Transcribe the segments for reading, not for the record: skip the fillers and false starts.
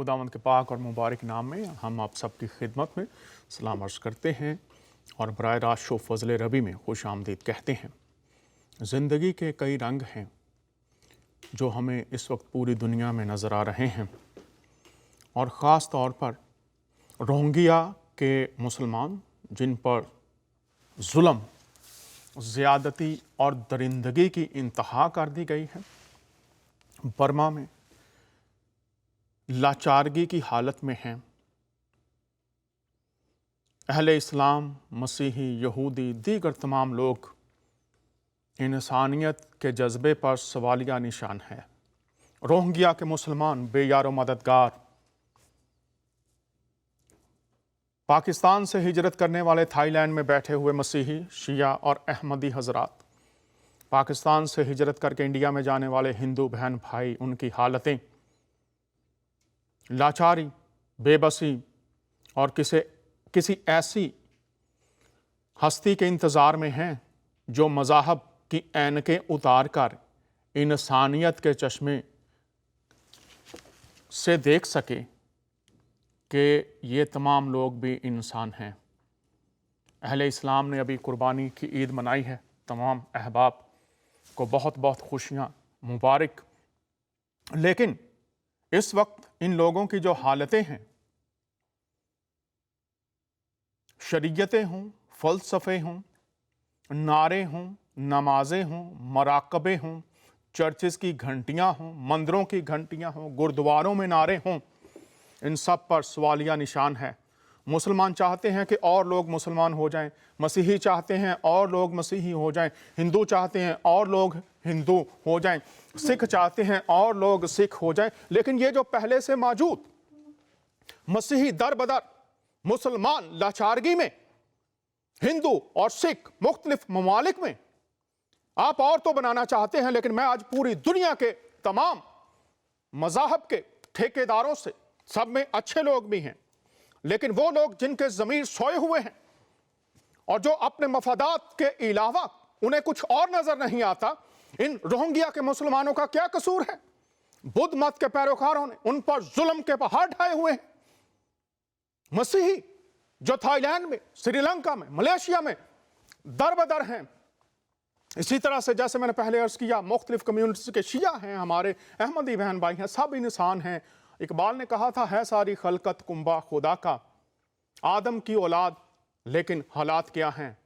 खुदावंद के पाक और मुबारक नाम में हम आप सबकी खिदमत में सलाम अर्ज़ करते हैं और बराह रास्त शो फजल रबी में खुश आमदीद कहते हैं। ज़िंदगी के कई रंग हैं जो हमें इस वक्त पूरी दुनिया में नज़र आ रहे हैं और ख़ास तौर पर रोहिंग्या के मुसलमान जिन पर जुल्म, ज़्यादती और दरिंदगी की इंतहा कर दी गई है। बर्मा में लाचारगी की हालत में हैं। अहले इस्लाम, मसीही, यहूदी, दीगर तमाम लोग इंसानियत के जज्बे पर सवालिया निशान है। रोहिंग्या के मुसलमान बेयारो मददगार, पाकिस्तान से हिजरत करने वाले थाईलैंड में बैठे हुए मसीही, शिया और अहमदी हजरात, पाकिस्तान से हिजरत करके इंडिया में जाने वाले हिंदू बहन भाई, उनकी हालतें लाचारी, बेबसी और किसी ऐसी हस्ती के इंतज़ार में हैं जो मज़ाहब की ऐनकें उतार कर इंसानियत के चश्मे से देख सके कि ये तमाम लोग भी इंसान हैं। अहले इस्लाम ने अभी कुर्बानी की ईद मनाई है। तमाम अहबाब को बहुत बहुत खुशियाँ मुबारक। लेकिन इस वक्त इन लोगों की जो हालतें हैं, शरीयतें हों, फ़लसफ़े हों, नारे हों, नमाज़ें हों, मराकबे हों, चर्चेज़ की घंटियाँ हों, मंदिरों की घंटियाँ हों, गुरुद्वारों में नारे हों, इन सब पर सवालिया निशान है। मुसलमान चाहते हैं कि और लोग मुसलमान हो जाएं, मसीही चाहते हैं और लोग मसीही हो जाएं, हिंदू चाहते हैं और लोग हिंदू हो जाएं, सिख चाहते हैं और लोग सिख हो जाएं। लेकिन ये जो पहले से मौजूद मसीही दर बदर मुसलमान लाचारगी में, हिंदू और सिख मुख्तलिफ ममालिक में आप और तो बनाना चाहते हैं, लेकिन मैं आज पूरी दुनिया के तमाम मज़ाहब के ठेकेदारों से, सब में अच्छे लोग भी हैं, लेकिन वो लोग जिनके ज़मीर सोए हुए हैं और जो अपने मफादात के अलावा उन्हें कुछ और नजर नहीं आता, इन रोहिंग्या के मुसलमानों का क्या कसूर है? बुद्ध मत के पैरोकारों ने उन पर जुल्म के पहाड़ ढाए हुए हैं। मसीही जो थाईलैंड में, श्रीलंका में, मलेशिया में दर बदर हैं। इसी तरह से जैसे मैंने पहले अर्ज किया, मुख्तलिफ कम्युनिटीज के शिया हैं, हमारे अहमदी बहन भाई हैं, सब इंसान हैं। इकबाल ने कहा था, है सारी खलकत कुंबा खुदा का, आदम की औलाद लेकिन हालात क्या हैं?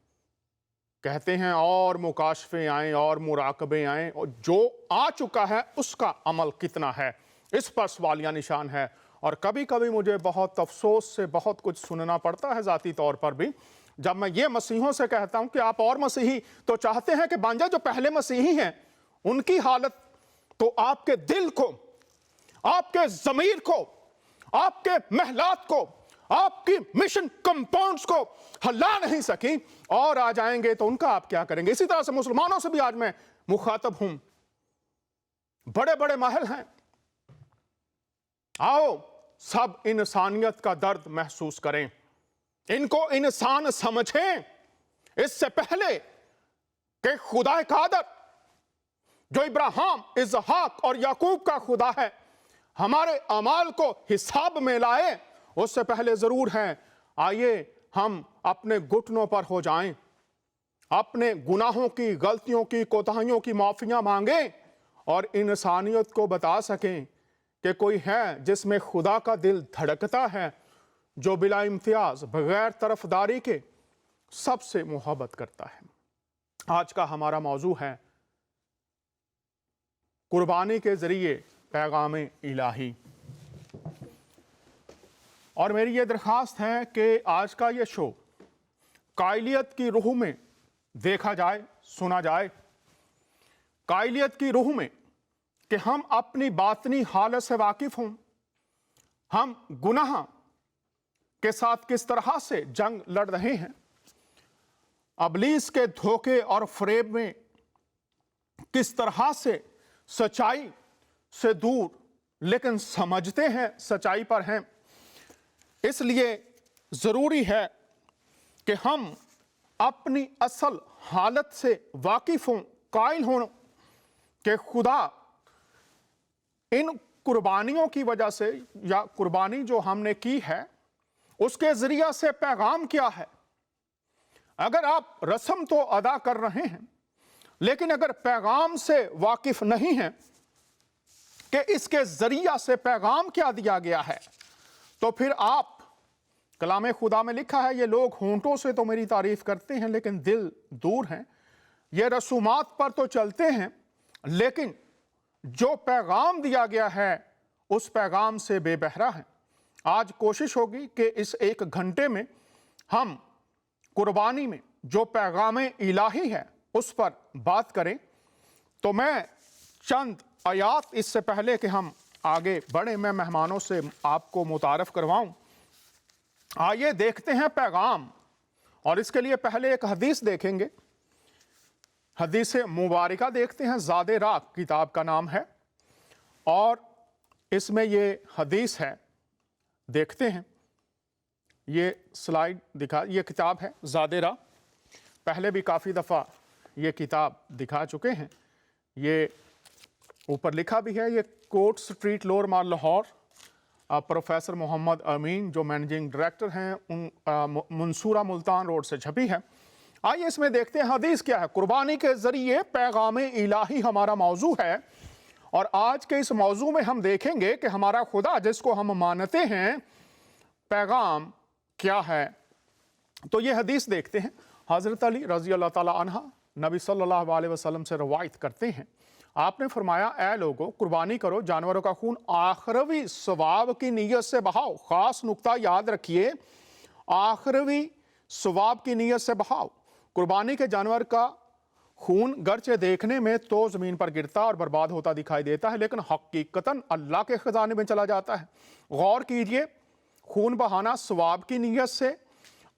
कहते हैं और मुकाशफे आए और मुराकबे आए, और जो आ चुका है उसका अमल कितना है, इस पर सवालिया निशान है। और कभी कभी मुझे बहुत अफसोस से बहुत कुछ सुनना पड़ता है ज़ाती तौर पर भी, जब मैं ये मसीहों से कहता हूं कि आप और मसीही तो चाहते हैं कि बांजा जो पहले मसीही हैं उनकी हालत तो आपके दिल को, आपके ज़मीर को, आपके महलात को, आपकी मिशन कंपाउंड्स को हिला नहीं सकी, और आ जाएंगे तो उनका आप क्या करेंगे? इसी तरह से मुसलमानों से भी आज मैं मुखातब हूं। बड़े बड़े महल हैं, आओ सब इंसानियत का दर्द महसूस करें, इनको इंसान समझें। इससे पहले कि खुदा कादर जो इब्राहिम, इसहाक और याकूब का खुदा है हमारे अमाल को हिसाब में लाए, उससे पहले जरूर है आइए हम अपने घुटनों पर हो जाएं, अपने गुनाहों की, गलतियों की, कोताहियों की माफिया मांगें और इंसानियत को बता सकें कि कोई है जिसमें खुदा का दिल धड़कता है, जो बिला इम्तियाज, बगैर तरफदारी के सबसे मोहब्बत करता है। आज का हमारा मौजू है कुर्बानी के जरिए पैगाम इलाही, और मेरी ये दरख्वास्त है कि आज का ये शो कायलियत की रूह में देखा जाए, सुना जाए, कायलियत की रूह में कि हम अपनी बातनी हालत से वाकिफ हों, हम गुनाह के साथ किस तरह से जंग लड़ रहे हैं, अबलीस के धोखे और फरेब में किस तरह से सच्चाई से दूर लेकिन समझते हैं सच्चाई पर हैं। इसलिए जरूरी है कि हम अपनी असल हालत से वाकिफ हों, कायल हों कि खुदा इन कुर्बानियों की वजह से या कुर्बानी जो हमने की है उसके जरिया से पैगाम क्या है। अगर आप रस्म तो अदा कर रहे हैं लेकिन अगर पैगाम से वाकिफ नहीं हैं कि इसके जरिया से पैगाम क्या दिया गया है, तो फिर आप, कलाम खुदा में लिखा है, ये लोग होंठों से तो मेरी तारीफ करते हैं लेकिन दिल दूर हैं। ये रसूमात पर तो चलते हैं लेकिन जो पैगाम दिया गया है उस पैगाम से बेबहरा है। आज कोशिश होगी कि इस 1 घंटे में हम कुर्बानी में जो पैगाम इलाही है उस पर बात करें। तो मैं चंद आयात, इससे पहले कि हम आगे बढ़े, मैं मेहमानों से आपको मुतारफ करवाऊं। आइए देखते हैं पैगाम, और इसके लिए पहले एक हदीस देखेंगे। हदीस मुबारका देखते हैं, ज़ादे राह किताब का नाम है और इसमें ये हदीस है, देखते हैं। ये स्लाइड दिखा, ये किताब है ज़ादे राह, पहले भी काफ़ी दफ़ा ये किताब दिखा चुके हैं। ये ऊपर लिखा भी है, ये कोर्ट स्ट्रीट लोअर माल लाहौर, प्रोफेसर मोहम्मद अमीन जो मैनेजिंग डायरेक्टर हैं, उन मंसूरा मुल्तान रोड से छपी है। आइए इसमें देखते हैं हदीस क्या है। कुर्बानी के ज़रिए पैगाम इलाही हमारा मौजू है और आज के इस मौजू में हम देखेंगे कि हमारा खुदा जिसको हम मानते हैं, पैगाम क्या है। तो ये हदीस देखते हैं। हज़रत अली रज़ी अल्लाह ताला अन्हा नबी सल्लल्लाहु अलैहि वसल्लम से रवायत करते हैं, आपने फरमाया, ए लोगों, कुर्बानी करो, जानवरों का खून आखिरवी सवाब की नीयत से बहाओ। ख़ास नुक्ता याद रखिए, आखिरवी सवाब की नीयत से बहाओ। कुर्बानी के जानवर का खून गरचे देखने में तो ज़मीन पर गिरता और बर्बाद होता दिखाई देता है लेकिन हकीकतन अल्लाह के ख़जाने में चला जाता है। गौर कीजिए, खून बहाना सवाब की नीयत से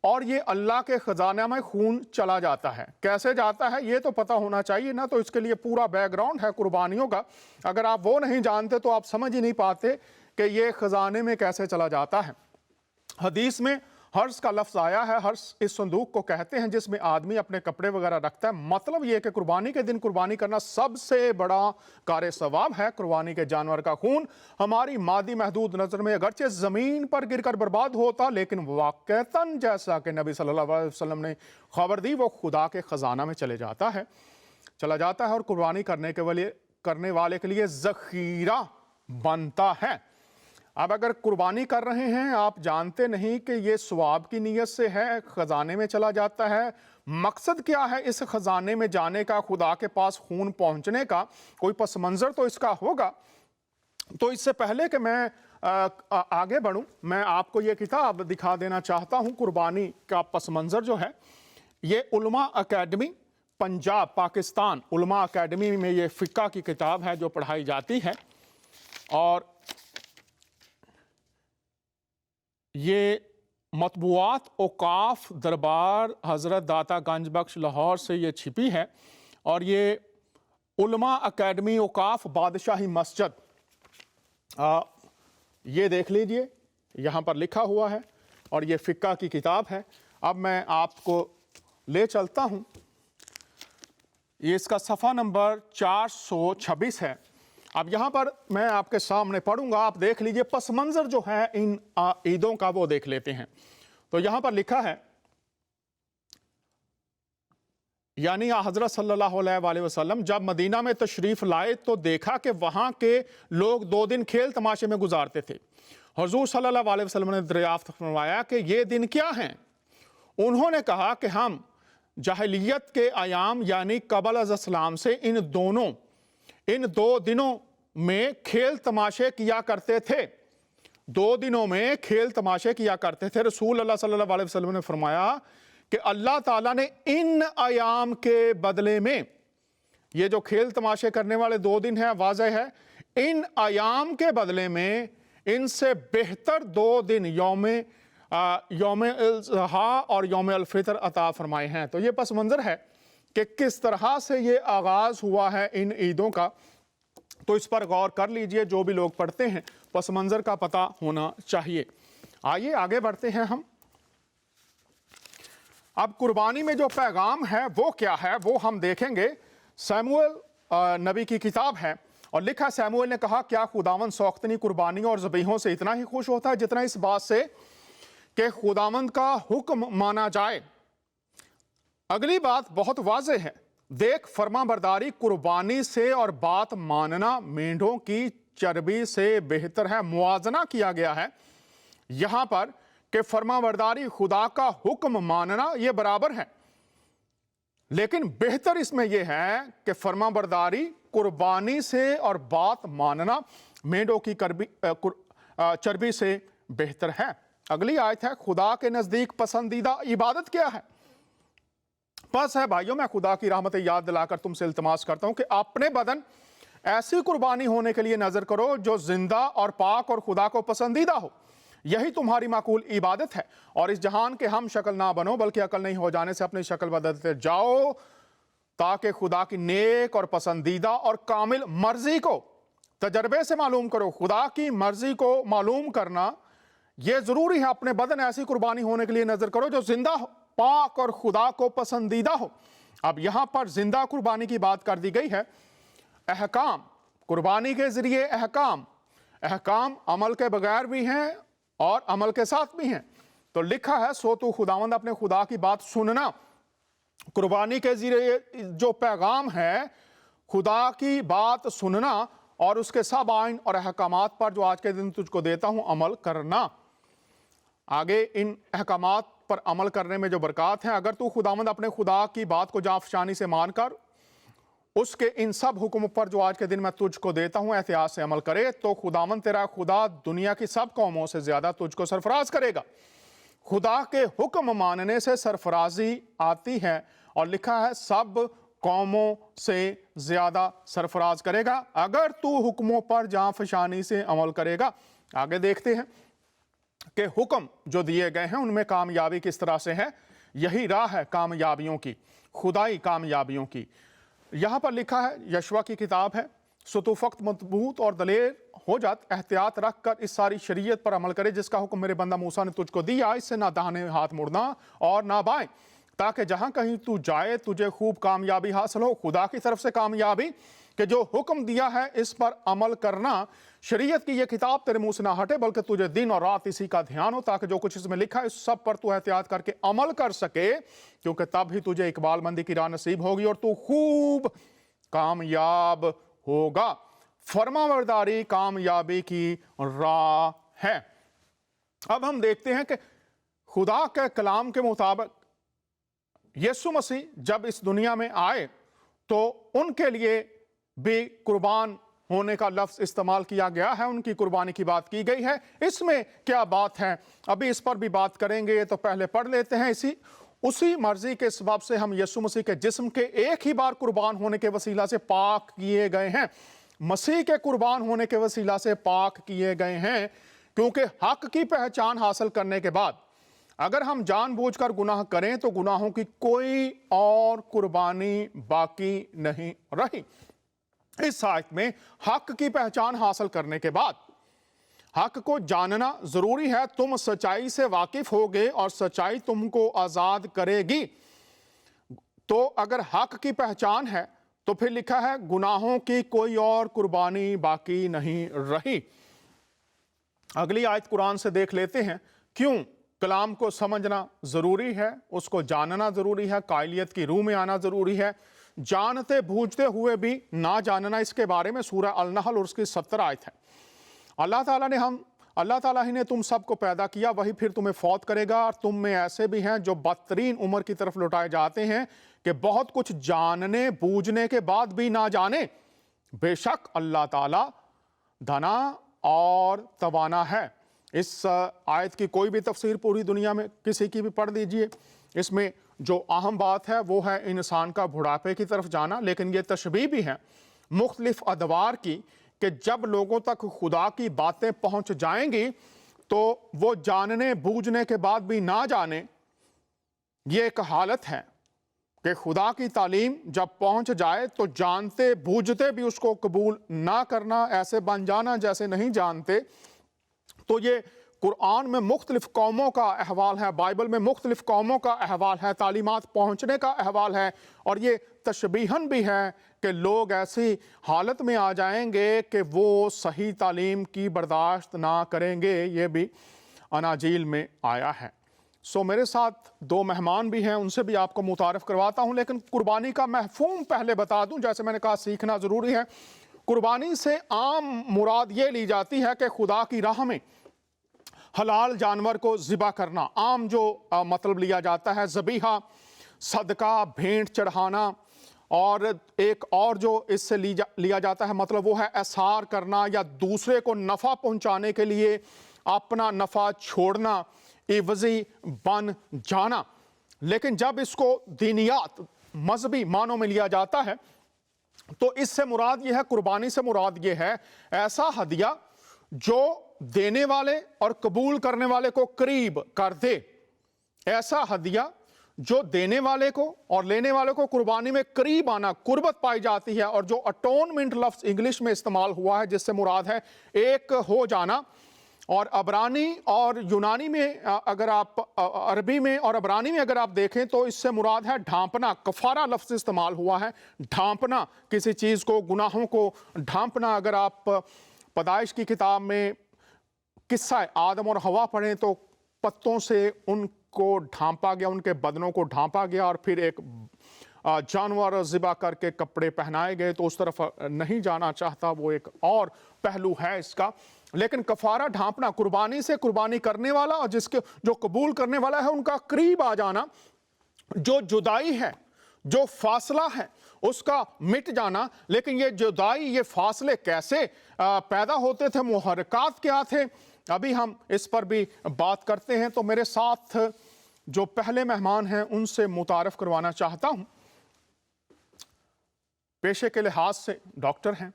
और ये अल्लाह के ख़जाने में खून चला जाता है। कैसे जाता है ये तो पता होना चाहिए ना, तो इसके लिए पूरा बैकग्राउंड है कुर्बानियों का। अगर आप वो नहीं जानते तो आप समझ ही नहीं पाते कि ये ख़जाने में कैसे चला जाता है। हदीस में हर्स का लफ्ज़ आया है। हर्स इस संदूक को कहते हैं जिसमें आदमी अपने कपड़े वगैरह रखता है। मतलब ये कि कुर्बानी के दिन कुर्बानी करना सबसे बड़ा कार सवाब है। कुर्बानी के जानवर का खून हमारी मादी महदूद नज़र में अगरचे ज़मीन पर गिरकर बर्बाद होता, लेकिन वाक़तन जैसा कि नबी सल्लल्लाहु अलैहि वसल्लम ने खबर दी, वो खुदा के ख़जाना में चला जाता है और कुर्बानी करने वाले के लिए ज़ख़ीरा बनता है। अब अगर कुर्बानी कर रहे हैं, आप जानते नहीं कि ये सवाब की नीयत से है, ख़जाने में चला जाता है। मकसद क्या है इस ख़जाने में जाने का, खुदा के पास खून पहुंचने का? कोई पस मंज़र तो इसका होगा। तो इससे पहले कि मैं आगे बढ़ूं, मैं आपको ये किताब दिखा देना चाहता हूं। कुर्बानी का पस मंज़र जो है, ये उलमा अकेडमी पंजाब पाकिस्तान, उलमा अकेडमी में ये फ़िक़्ह की किताब है जो पढ़ाई जाती है। और ये मतबूआत औकाफ दरबार हज़रत दाता गंज बख्श लाहौर से ये छिपी है और ये उलमा अकेडमी औकाफ बादशाही मस्जिद, ये देख लीजिए, यहाँ पर लिखा हुआ है और ये फ़िक़्ह की किताब है। अब मैं आपको ले चलता हूँ, ये इसका सफ़ा नंबर 426 है। अब यहाँ पर मैं आपके सामने पढ़ूंगा, आप देख लीजिए। पस मंज़र जो है इन ईदों का वो देख लेते हैं। तो यहाँ पर लिखा है, यानी हज़रत सल्लल्लाहु अलैहि वसल्लम जब मदीना में तशरीफ़ लाए तो देखा कि वहाँ के लोग 2 दिन खेल तमाशे में गुजारते थे। हुज़ूर सल्लल्लाहु अलैहि वसल्लम ने दरियाफ़्त फरमाया कि ये दिन क्या हैं? उन्होंने कहा कि हम जाहिलियत के आयाम यानी क़बल अज़-इस्लाम से इन 2 दिनों में खेल तमाशे किया करते थे। 2 दिनों में खेल तमाशे किया करते थे। रसूल अल्लाह सल्लल्लाहु अलैहि वसल्लम ने फरमाया कि अल्लाह ताला ने इन आयाम के बदले में, ये जो खेल तमाशे करने वाले 2 दिन हैं, वाज़ेह है, इन आयाम के बदले में इनसे बेहतर 2 दिन यौम अज़हा और यौम अल-फ़ितर अता फरमाए हैं। तो ये पस मंज़र है कि किस तरह से ये आगाज़ हुआ है इन ईदों का। तो इस पर गौर कर लीजिए, जो भी लोग पढ़ते हैं पस मंज़र का पता होना चाहिए। आइए आगे बढ़ते हैं हम। अब कुर्बानी में जो पैगाम है वो क्या है वो हम देखेंगे। सैमुअल नबी की किताब है और लिखा, सैमुएल ने कहा, क्या खुदावंद सौख्तनी कुर्बानियों और ज़बीहों से इतना ही खुश होता है जितना इस बात से कि खुदावंद का हुक्म माना जाए। अगली बात बहुत वाज़ेह है, देख, फरमाबरदारी कुर्बानी से और बात मानना मेंढों की चर्बी से बेहतर है। मुआजना किया गया है यहां पर कि फरमाबरदारी खुदा का हुक्म मानना यह बराबर है, लेकिन बेहतर इसमें यह है कि फरमाबरदारी कुर्बानी से और बात मानना मेंढों की चर्बी से बेहतर है। अगली आयत है, खुदा के नजदीक पसंदीदा इबादत क्या है? बस है भाइयों, मैं खुदा की रहमत याद दिलाकर तुमसे इल्तमास करता हूं कि अपने बदन ऐसी कुर्बानी होने के लिए नजर करो जो जिंदा और पाक और खुदा को पसंदीदा हो। यही तुम्हारी माकूल इबादत है। और इस जहान के हम शक्ल ना बनो, बल्कि अकल नहीं हो जाने से अपनी शक्ल बदलते जाओ, ताकि खुदा की नेक और पसंदीदा और कामिल मर्जी को तजर्बे से मालूम करो। खुदा की मर्जी को मालूम करना यह जरूरी है। अपने बदन ऐसी कुर्बानी होने के लिए नजर करो जो जिंदा हो, पाक और खुदा को पसंदीदा हो। अब यहां पर जिंदा कुर्बानी की बात कर दी गई है। अहकाम, कुर्बानी के जरिए अहकाम अमल के बगैर भी हैं और अमल के साथ भी हैं। तो लिखा है, सो तू खुदावंद अपने खुदा की बात सुनना। कुर्बानी के जरिए जो पैगाम है, खुदा की बात सुनना और उसके सब आइन और अहकामात पर जो आज के दिन तुझको देता हूं अमल करना। आगे इन अहकामात पर अमल करने में जो बरकत है, अगर तू खुदावंद अपने खुदा की बात को जाफशानी से मानकर उसके इन सब हुक्मों पर जो आज के दिन मैं तुझको देता हूं एहतियात से अमल करे, तो खुदावंद तेरा खुदा दुनिया की सब कौमों से ज्यादा तुझको सरफराज करेगा। खुदा के हुक्म मानने से सरफराजी आती है और लिखा है, सब कौमों से ज्यादा सरफराज करेगा अगर तू हुक्मों पर जाफशानी से अमल करेगा। आगे देखते हैं कि हुक्म जो दिए गए हैं उनमें कामयाबी किस तरह से है। यही राह है कामयाबियों की, खुदाई कामयाबियों की। यहां पर लिखा है, यशवा की किताब है, सो तू फक्त मजबूत और दलेर हो जात, एहतियात रख कर इस सारी शरीयत पर अमल करे जिसका हुक्म मेरे बंदा मूसा ने तुझको दिया, इससे ना दाहिने हाथ मुड़ना और ना बाएं, ताकि जहां कहीं तू जाए तुझे खूब कामयाबी हासिल हो। खुदा की तरफ से कामयाबी कि जो हुक्म दिया है इस पर अमल करना। शरीयत की यह किताब तेरे मुंह से ना हटे, बल्कि तुझे दिन और रात इसी का ध्यान हो, ताकि जो कुछ इसमें लिखा है इस सब पर तू एहतियात करके अमल कर सके, क्योंकि तब ही तुझे इकबालमंदी की राह नसीब होगी और तू खूब कामयाब होगा। फरमाबरदारी कामयाबी की राह है। अब हम देखते हैं कि खुदा के कलाम के मुताबिक यीशु मसीह जब इस दुनिया में आए तो उनके लिए भी कुर्बान होने का लफ्ज इस्तेमाल किया गया है, उनकी कुर्बानी की बात की गई है। इसमें क्या बात है, अभी इस पर भी बात करेंगे, तो पहले पढ़ लेते हैं। उसी मर्जी के सबब से हम यीशु मसीह के जिस्म के एक ही बार कुर्बान होने के वसीला से पाक किए गए हैं। मसीह के कुर्बान होने के वसीला से पाक किए गए हैं, क्योंकि हक की पहचान हासिल करने के बाद अगर हम जानबूझकर गुनाह करें तो गुनाहों की कोई और कुर्बानी बाकी नहीं रही। इस आयत में हक की पहचान हासिल करने के बाद हक को जानना जरूरी है। तुम सच्चाई से वाकिफ होगे और सच्चाई तुमको आजाद करेगी। तो अगर हक की पहचान है तो फिर लिखा है, गुनाहों की कोई और कुर्बानी बाकी नहीं रही। अगली आयत कुरान से देख लेते हैं। क्यों कलाम को समझना जरूरी है, उसको जानना जरूरी है, कायलियत की रूह में आना जरूरी है। जानते बूझते हुए भी ना जानना, इसके बारे में सूरह अल-नहल और उसकी 70 आयत है। अल्लाह ताला ही ने तुम सबको पैदा किया, वही फिर तुम्हें फौत करेगा। और तुम में ऐसे भी हैं जो बदतरीन उम्र की तरफ लौटाए जाते हैं कि बहुत कुछ जानने बूझने के बाद भी ना जाने। बेशक अल्लाह ताला धना और तवाना है। इस आयत की कोई भी तफसीर पूरी दुनिया में किसी की भी पढ़ लीजिए, इसमें जो अहम बात है वो है इंसान का बुढ़ापे की तरफ जाना। लेकिन ये तशबीह भी है मुख्तलिफ अदवार की कि जब लोगों तक खुदा की बातें पहुंच जाएंगी तो वो जानने बूझने के बाद भी ना जाने। ये एक हालत है कि खुदा की तालीम जब पहुंच जाए तो जानते बूझते भी उसको कबूल ना करना, ऐसे बन जाना जैसे नहीं जानते। तो ये कुरान में मुख्तलिफ कौमों का अहवाल है, बाइबल में मुख्तलिफ कौमों का अहवाल है, तालीमात पहुँचने का अहवाल है, और ये तशबीहन भी है कि लोग ऐसी हालत में आ जाएंगे कि वो सही तालीम की बर्दाश्त ना करेंगे। ये भी अनाजील में आया है। सो मेरे साथ दो मेहमान भी हैं, उनसे भी आपको मुतारफ़ करवाता हूँ, लेकिन कुर्बानी का मफ़हूम पहले बता दूँ। जैसे मैंने कहा, सीखना ज़रूरी है। कुर्बानी से आम मुराद ये ली जाती है कि खुदा की राह में हलाल जानवर को ज़िबा करना। आम जो मतलब लिया जाता है, ज़बीहा, सदका, भेंट चढ़ाना, और एक और जो इससे लिया जाता है मतलब वो है एसार करना, या दूसरे को नफ़ा पहुंचाने के लिए अपना नफ़ा छोड़ना, इवज़ी बन जाना। लेकिन जब इसको दीनियात, मजहबी मानों में लिया जाता है, तो इससे मुराद ये है, कुर्बानी से मुराद ये है ऐसा हदिया जो देने वाले और कबूल करने वाले को करीब कर दे। ऐसा हदिया जो देने वाले को और लेने वाले को कुर्बानी में करीब आना, कुर्बत पाई जाती है। और जो अटोनमेंट लफ्ज़ इंग्लिश में इस्तेमाल हुआ है, जिससे मुराद है एक हो जाना, और अबरानी और यूनानी में अगर आप, अरबी में और अबरानी में अगर आप देखें तो इससे मुराद है ढांपना। कफारा लफ्ज़ इस्तेमाल हुआ है, ढांपना, किसी चीज़ को, गुनाहों को ढांपना। अगर आप पैदाइश की किताब में किस्सा आदम और हवा पढ़ें तो पत्तों से उनको ढांपा गया, उनके बदनों को ढांपा गया, और फिर एक जानवर ज़िबा करके कपड़े पहनाए गए। तो उस तरफ नहीं जाना चाहता, वो एक और पहलू है इसका। लेकिन कफारा ढांपना, कुर्बानी से कुर्बानी करने वाला और जिसके जो कबूल करने वाला है उनका करीब आ जाना, जो जुदाई है, जो फासला है, उसका मिट जाना। लेकिन ये जुदाई, ये फासले कैसे पैदा होते थे, मुहर्रिकात क्या थे, अभी हम इस पर भी बात करते हैं। तो मेरे साथ जो पहले मेहमान हैं उनसे मुतारफ़ करवाना चाहता हूं। पेशे के लिहाज से डॉक्टर हैं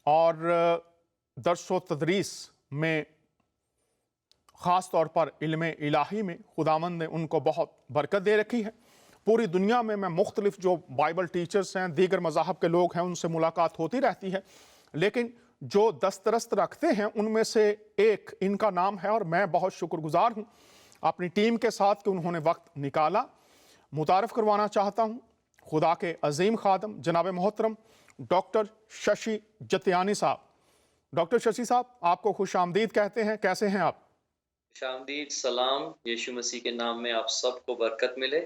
और दर्स व तदरीस में, ख़ास तौर पर इल्म इलाही में खुदावंद ने उनको बहुत बरकत दे रखी है। पूरी दुनिया में मैं मुख्तलिफ जो बाइबल टीचर्स हैं, दीगर मज़ाहब के लोग हैं, उनसे मुलाकात होती रहती है। लेकिन जो दस्तरस्त रखते हैं उनमें से एक इनका नाम है, और मैं बहुत शुक्रगुजार हूँ अपनी टीम के साथ कि उन्होंने वक्त निकाला। मुतारफ़ करवाना चाहता हूँ खुदा के अजीम खादम जनाब मोहतरम डॉक्टर शशि जतियानी साहब। डॉक्टर शशि साहब, आपको खुश आमदीद कहते हैं। कैसे हैं आप? खुश आमदीद, सलाम। यीशु मसीह के नाम में आप सबको बरकत मिले।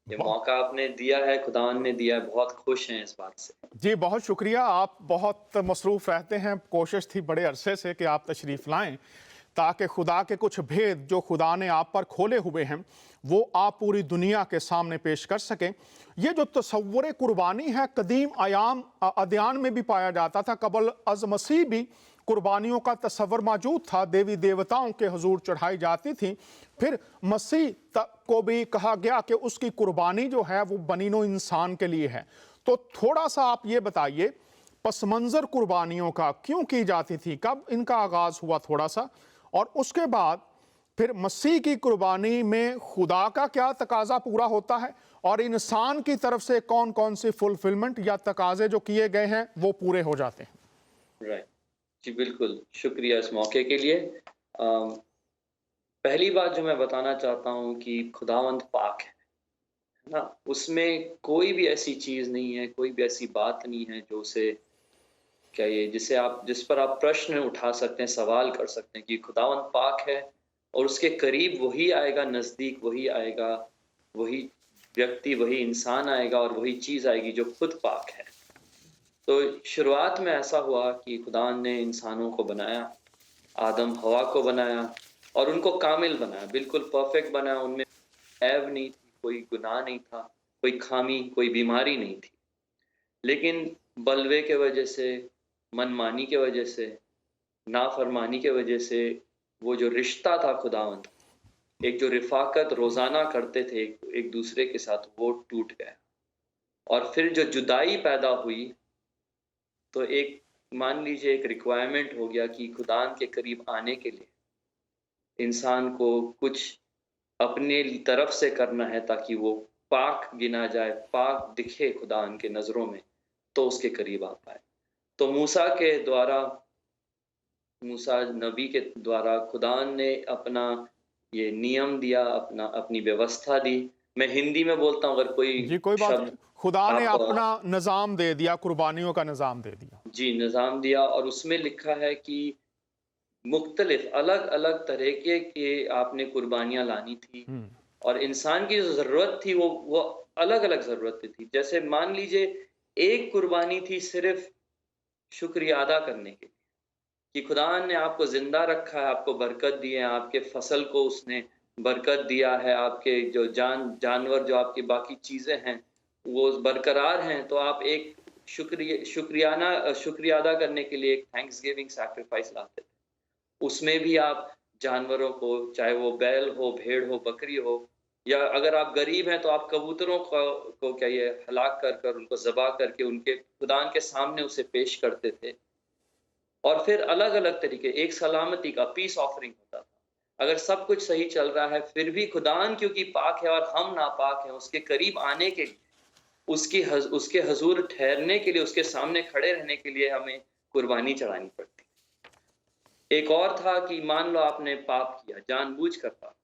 ये मौका आपने दिया है, खुदावन ने दिया है, बहुत खुश हैं इस बात से। जी, बहुत शुक्रिया। आप बहुत मसरूफ़ रहते हैं। कोशिश थी बड़े अरसे से कि आप तशरीफ़ लाएं, ताकि खुदा के कुछ भेद जो खुदा ने आप पर खोले हुए हैं वो आप पूरी दुनिया के सामने पेश कर सकें। ये जो तसव्वुर कुर्बानी है, कदीम अयाम अदयान में भी पाया जाता था। कबल अज़ मसीह भी कुर्बानियों का तसव्वुर मौजूद था, देवी देवताओं के हुजूर चढ़ाई जाती थी। फिर मसीह तक को भी कहा गया कि उसकी कुर्बानी जो है वो बनीनो इंसान के लिए है। तो थोड़ा सा आप ये बताइए, पस मंज़र कुर्बानियों का क्यों की जाती थी, कब इनका आगाज़ हुआ थोड़ा सा, और उसके बाद फिर मसीह की कुर्बानी में खुदा का क्या तकाजा पूरा होता है, और इंसान की तरफ से कौन कौन सी फुलफिलमेंट या तकाजे जो किए गए हैं वो पूरे हो जाते हैं। राइट जी, बिल्कुल, शुक्रिया इस मौके के लिए। पहली बात जो मैं बताना चाहता हूँ कि खुदावंद पाक है ना? उसमें कोई भी ऐसी चीज़ नहीं है, कोई भी ऐसी बात नहीं है जो उसे, क्या ये, जिस पर आप प्रश्न उठा सकते हैं, सवाल कर सकते हैं कि खुदावंद पाक है और उसके करीब वही आएगा, नज़दीक वही आएगा, वही व्यक्ति, वही इंसान आएगा और वही चीज़ आएगी जो खुद पाक है। तो शुरुआत में ऐसा हुआ कि खुदा ने इंसानों को बनाया, आदम हवा को बनाया और उनको कामिल बनाया, बिल्कुल परफेक्ट बनाया। उनमें ऐब नहीं थी, कोई गुनाह नहीं था, कोई खामी, कोई बीमारी नहीं थी। लेकिन बलवे के वजह से, मनमानी के वजह से, नाफरमानी के वजह से, वो जो रिश्ता था खुदावंद, एक जो रिफ़ाक़त रोज़ाना करते थे एक दूसरे के साथ, वो टूट गया। और फिर जो जुदाई पैदा हुई, तो एक, मान लीजिए, एक रिक्वायरमेंट हो गया कि खुदान के करीब आने के लिए इंसान को कुछ अपने तरफ से करना है ताकि वो पाक गिना जाए, पाक दिखे खुदान के नज़रों में, तो उसके करीब आ पाए। तो मूसा के द्वारा मूसा नबी के द्वारा खुदा ने अपना ये नियम दिया, अपनी व्यवस्था दी। मैं हिंदी में बोलता हूँ, अगर कोई जी, कोई बात नहीं। शब्द खुदा ने आप अपना निज़ाम दे दिया, कुर्बानियों का निज़ाम दे दिया। जी, निज़ाम दिया और उसमें लिखा है कि मुख्तलिफ अलग-अलग तरीके के आपने कुर्बानियाँ लानी थी हुँ। और इंसान की जो ज़रूरत थी वो अलग-अलग ज़रूरतें थी। जैसे मान लीजिए एक कुर्बानी थी सिर्फ़ शुक्रिया अदा करने के लिए, कि खुदा ने आपको ज़िंदा रखा है, आपको बरकत दी है, आपके फसल को उसने बरकत दिया है, आपके जो जानवर जो आपकी बाकी चीज़ें हैं, वो बरकरार हैं, तो आप एक शुक्रिया अदा करने के लिए एक थैंक्सगिविंग सैक्रिफाइस लाते थे। उसमें भी आप जानवरों को, चाहे वो बैल हो, भेड़ हो, बकरी हो, या अगर आप गरीब हैं तो आप कबूतरों को क्या ये हलाक कर उनको ज़बह करके उनके खुदा के सामने उसे पेश करते थे। और फिर अलग-अलग तरीके, एक सलामती का पीस ऑफरिंग होता था। अगर सब कुछ सही चल रहा है, फिर भी खुदान क्योंकि पाक है और हम नापाक हैं, उसके करीब आने के लिए, उसके हज़ूर ठहरने के लिए, उसके सामने खड़े रहने के लिए हमें कुर्बानी चढ़ानी पड़ती। एक और था कि मान लो आपने पाप किया, जानबूझकर पाप,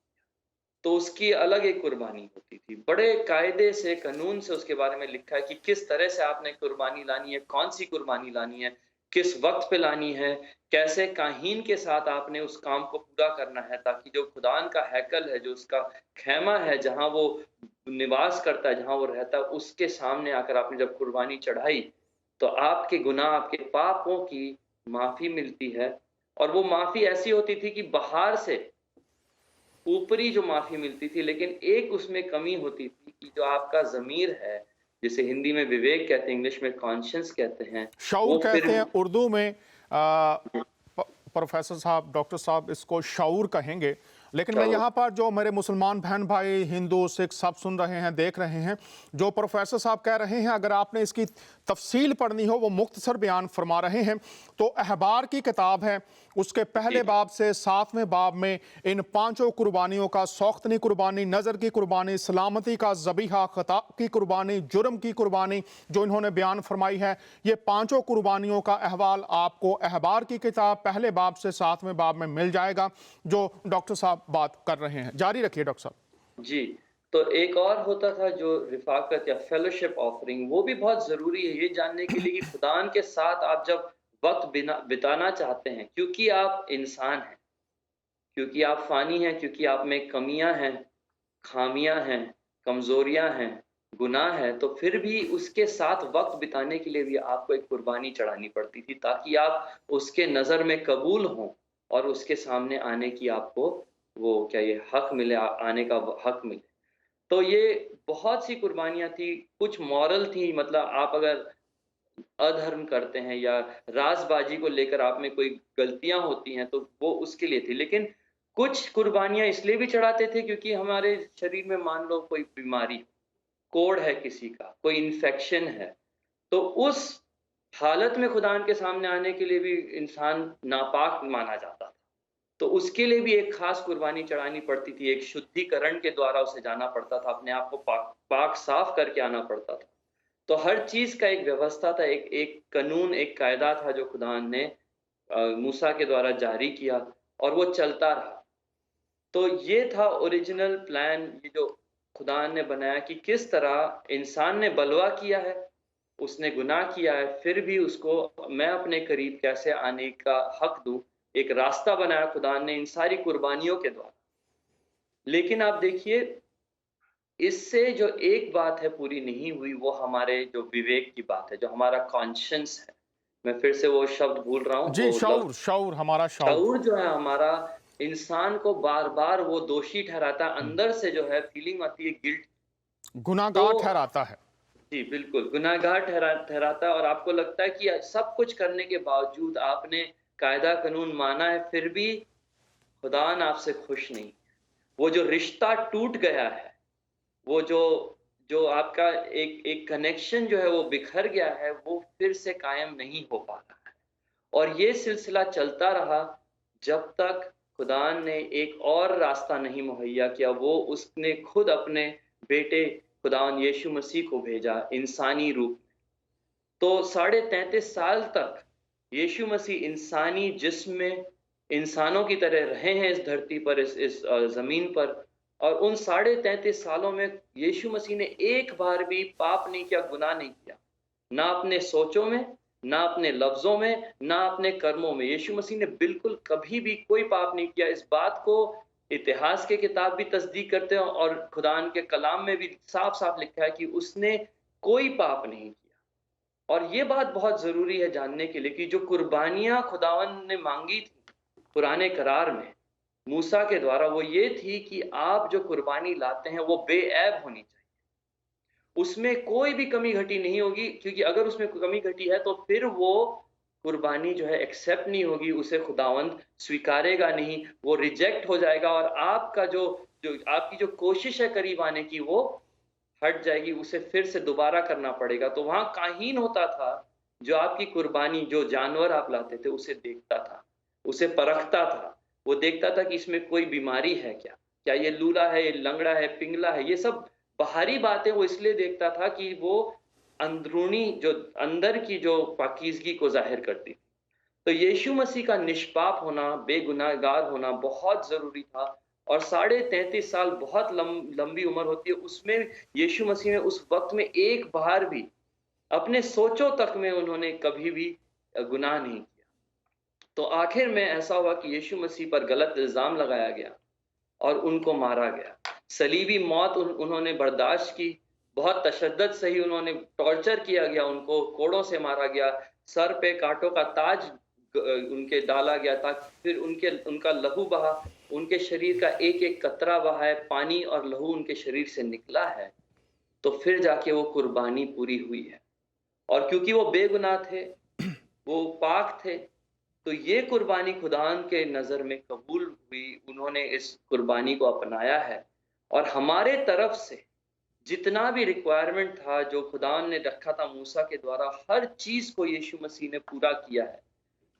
तो उसकी अलग एक कुर्बानी होती थी। बड़े कायदे से, कानून से उसके बारे में लिखा है कि किस तरह से आपने कुर्बानी लानी है, कौन-सी कुर्बानी लानी है, किस वक़्त पे लानी है, कैसे काहीन के साथ आपने उस काम को पूरा करना है, ताकि जो खुदान का हैकल है, जो उसका ख़ैमा है, जहाँ वो निवास करता है, जहाँ वो रहता है, उसके सामने आकर आपने जब कुर्बानी चढ़ाई, तो आपके गुनाह, आपके पापों की माफ़ी मिलती है। और वो माफ़ी ऐसी होती थी कि बाहर से ऊपरी जो माफ़ी मिलती थी, लेकिन एक उसमें कमी होती थी कि जो आपका ज़मीर है, जिसे हिंदी में विवेक कहते हैं, इंग्लिश में कॉन्शियस कहते हैं, शऊर वो फिर कहते हैं उर्दू में। प्रोफेसर साहब, डॉक्टर साहब, इसको शऊर कहेंगे। लेकिन मैं शऊर यहाँ पर जो मेरे मुसलमान बहन भाई, हिंदू सिख सब सुन रहे हैं, देख रहे हैं, जो प्रोफेसर साहब कह रहे हैं, अगर आपने इसकी तफसील पढ़नी हो, वो मुख्तसर बयान फरमा रहे हैं। तो अहबार की किताब है, उसके पहले जी, बाब से 7वें बाब में इन पांचों कुर्बानियों का, सौख्तनी कुर्बानी, नज़र की कुर्बानी, सलामती का ज़बीहा, ख़ता की कुर्बानी, जुर्म की कुर्बानी, जो इन्होंने बयान फरमाई है, ये पांचों कुर्बानियों का अहवाल आपको अहबार की किताब पहले बाब से 7वें बाब में मिल जाएगा, जो डॉक्टर साहब बात कर रहे हैं। जारी रखिए डॉक्टर साहब। जी। तो एक और होता था जो रिफ़ाक़त या फ़ेलोशिप ऑफ़रिंग, वो भी बहुत ज़रूरी है ये जानने के लिए कि खुदान के साथ आप जब वक़्त बिताना चाहते हैं, क्योंकि आप इंसान हैं, क्योंकि आप फ़ानी हैं, क्योंकि आप में कमियाँ हैं, ख़ामियाँ हैं, कमज़ोरियाँ हैं, गुनाह है, तो फिर भी उसके साथ वक़्त बिताने के लिए भी आपको एक कुर्बानी चढ़ानी पड़ती थी, ताकि आप उसके नज़र में कबूल हों और उसके सामने आने की आपको वो क्या ये हक़ मिले, आने का हक़ मिले। तो ये बहुत सी कुर्बानियाँ थी, कुछ मॉरल थी, मतलब आप अगर अधर्म करते हैं या राज़बाज़ी को लेकर आप में कोई गलतियाँ होती हैं, तो वो उसके लिए थी। लेकिन कुछ कुर्बानियाँ इसलिए भी चढ़ाते थे क्योंकि हमारे शरीर में मान लो कोई बीमारी, कोढ़ है किसी का, कोई इन्फेक्शन है, तो उस हालत में खुदान के सामने आने के लिए भी इंसान नापाक माना जाता था। तो उसके लिए भी एक ख़ास कुर्बानी चढ़ानी पड़ती थी, एक शुद्धिकरण के द्वारा उसे जाना पड़ता था, अपने आप को पाक साफ़ करके आना पड़ता था। तो हर चीज़ का एक व्यवस्था था, एक एक कानून, एक कायदा था जो खुदान ने मूसा के द्वारा जारी किया और वो चलता रहा। तो ये था ओरिजिनल प्लान, ये जो खुदा ने बनाया कि किस तरह इंसान ने बलवा किया है, उसने गुनाह किया है, फिर भी उसको मैं अपने करीब कैसे आने का हक दूँ, एक रास्ता बनाया खुदा ने इन सारी कुर्बानियों के द्वारा। लेकिन आप देखिए, इससे जो एक बात है पूरी नहीं हुई, वो हमारे जो विवेक की बात है, जो हमारा कॉन्शियस है। मैं फिर से वो शब्द भूल रहा हूँ, जी, वो लफ्ज़ शऊर, शऊर, हमारा शऊर। शऊर जो है हमारा, इंसान को बार-बार वो दोषी ठहराता है, अंदर से जो है फीलिंग आती है गिल्ट। तो गुनाहगार ठहराता है। जी, बिल्कुल, गुनाहगार ठहराता है और आपको लगता है कि सब कुछ करने के बावजूद आपने कायदा-कानून माना है, फिर भी खुदान आपसे खुश नहीं। वो जो रिश्ता टूट गया है, वो जो जो आपका एक एक कनेक्शन जो है वो बिखर गया है, वो फिर से कायम नहीं हो पा रहा है। और ये सिलसिला चलता रहा जब तक खुदा ने एक और रास्ता नहीं मुहैया किया, वो उसने खुद अपने बेटे खुदावंद यीशु मसीह को भेजा इंसानी रूप में। तो 33.5 साल तक यीशु मसीह इंसानी जिस्म में इंसानों की तरह रहे हैं इस धरती पर, इस ज़मीन पर, और उन 33.5 सालों में यीशु मसीह ने एक बार भी पाप नहीं किया, गुनाह नहीं किया। ना अपने सोचों में, ना अपने लफ्ज़ों में, ना अपने कर्मों में। यीशु मसीह ने बिल्कुल कभी भी कोई पाप नहीं किया। इस बात को इतिहास के किताब भी तस्दीक करते हैं और खुदान के कलाम में भी साफ-साफ लिखा है कि उसने कोई पाप नहीं किया। और ये बात बहुत ज़रूरी है जानने के लिए कि जो कुर्बानियाँ खुदावंद ने माँगी थी पुराने करार में, मूसा के द्वारा, वो ये थी कि आप जो कुर्बानी लाते हैं वो बेऐब होनी चाहिए। उसमें कोई भी कमी-घटी नहीं होगी, क्योंकि अगर उसमें कमी घटी है तो फिर वो कुर्बानी जो है एक्सेप्ट नहीं होगी, उसे खुदावंद स्वीकारेगा नहीं, वो रिजेक्ट हो जाएगा और आपका जो जो आपकी जो कोशिश है करीब आने की वो हट जाएगी, उसे फिर से दोबारा करना पड़ेगा। तो वहाँ काहीन होता था, जो आपकी कुर्बानी, जो जानवर आप लाते थे, उसे देखता था, उसे परखता था। वो देखता था कि इसमें कोई बीमारी है क्या? क्या ये लूला है, ये लंगड़ा है, पिंगला है? ये सब बाहरी बातें वो इसलिए देखता था कि वो अंदरूनी जो अंदर की जो पाकीज़गी को ज़ाहिर करती थी। तो यीशु मसीह का निष्पाप होना, बेगुनाहगार होना बहुत ज़रूरी था और 33.5 साल बहुत लंबी उम्र होती है। उसमें यीशु मसीह ने उस वक़्त में एक बार भी अपने सोचों तक में उन्होंने कभी भी गुनाह नहीं किया। तो आखिर में ऐसा हुआ कि यीशु मसीह पर गलत इल्ज़ाम लगाया गया और उनको मारा गया। सलीबी मौत उन्होंने बर्दाश्त की, बहुत तशद्दुद से ही उन्होंने टॉर्चर किया गया, उनको कोड़ों से मारा गया, सर पे काँटों का ताज उनके डाला गया ताकि फिर उनका लहू बहा, उनके शरीर का एक-एक कतरा बहा है, पानी और लहू उनके शरीर से निकला है, तो फिर जाके वो कुर्बानी पूरी हुई है। और क्योंकि वो बेगुनाह थे, वो पाक थे, तो ये कुर्बानी खुदान के नज़र में कबूल हुई, उन्होंने इस कुर्बानी को अपनाया है और हमारे तरफ से जितना भी रिक्वायरमेंट था, जो खुदान ने रखा था मूसा के द्वारा, हर चीज़ को यीशु मसीह ने पूरा किया है।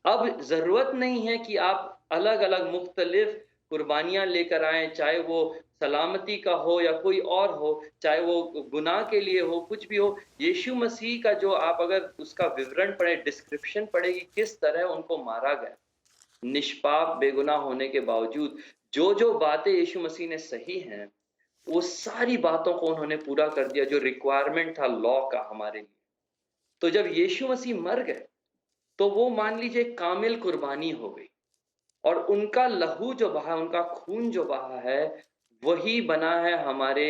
अब ज़रूरत नहीं है कि आप अलग-अलग मुख्तलिफ़ कुर्बानियाँ लेकर आएँ, चाहे वो सलामती का हो या कोई और हो, चाहे वो गुनाह के लिए हो, कुछ भी हो। यीशु मसीह का जो आप अगर उसका विवरण पढ़ें, डिस्क्रिप्शन पढ़ें कि किस तरह उनको मारा गया, निष्पाप बेगुनाह होने के बावजूद, जो-जो बातें यीशु मसीह ने सही हैं, वो सारी बातों को उन्होंने पूरा कर दिया, जो रिक्वायरमेंट था लॉ का हमारे लिए। तो जब यीशु मसीह मर गए, तो वो मान लीजिए कामिल कुर्बानी हो गई और उनका लहू जो बहा, उनका खून जो बहा है, वही बना है हमारे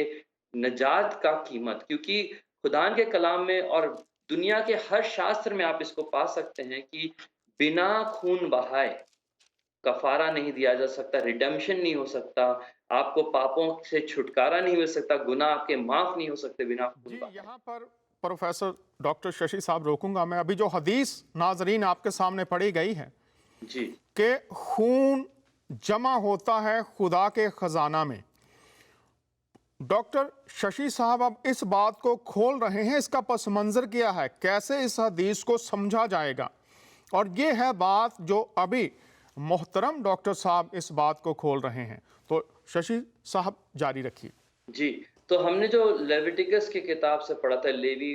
निजात का कीमत। क्योंकि खुदान के कलाम में और दुनिया के हर शास्त्र में आप इसको पा सकते हैं कि बिना खून बहाए कफ़ारा नहीं दिया जा सकता, रिडेम्पशन नहीं हो सकता, आपको पापों से छुटकारा नहीं मिल सकता, गुनाह आपके माफ़ नहीं हो सकते बिना खून जी, बहाए। यहाँ पर प्रोफेसर डॉक्टर शशि साहब रोकूंगा मैं। अभी जो हदीस नाजरीन आपके सामने पढ़ी गई है जी, कि खून जमा होता है खुदा के खजाना में, डॉक्टर शशि साहब अब इस बात को खोल रहे हैं, इसका पस मंजर क्या है, कैसे इस हदीस को समझा जाएगा। और ये है बात जो अभी मोहतरम डॉक्टर साहब इस बात को खोल रहे हैं। तो शशि साहब जारी रखिए। जी। तो हमने जो लेविटिकस की किताब से पढ़ा था, लेवी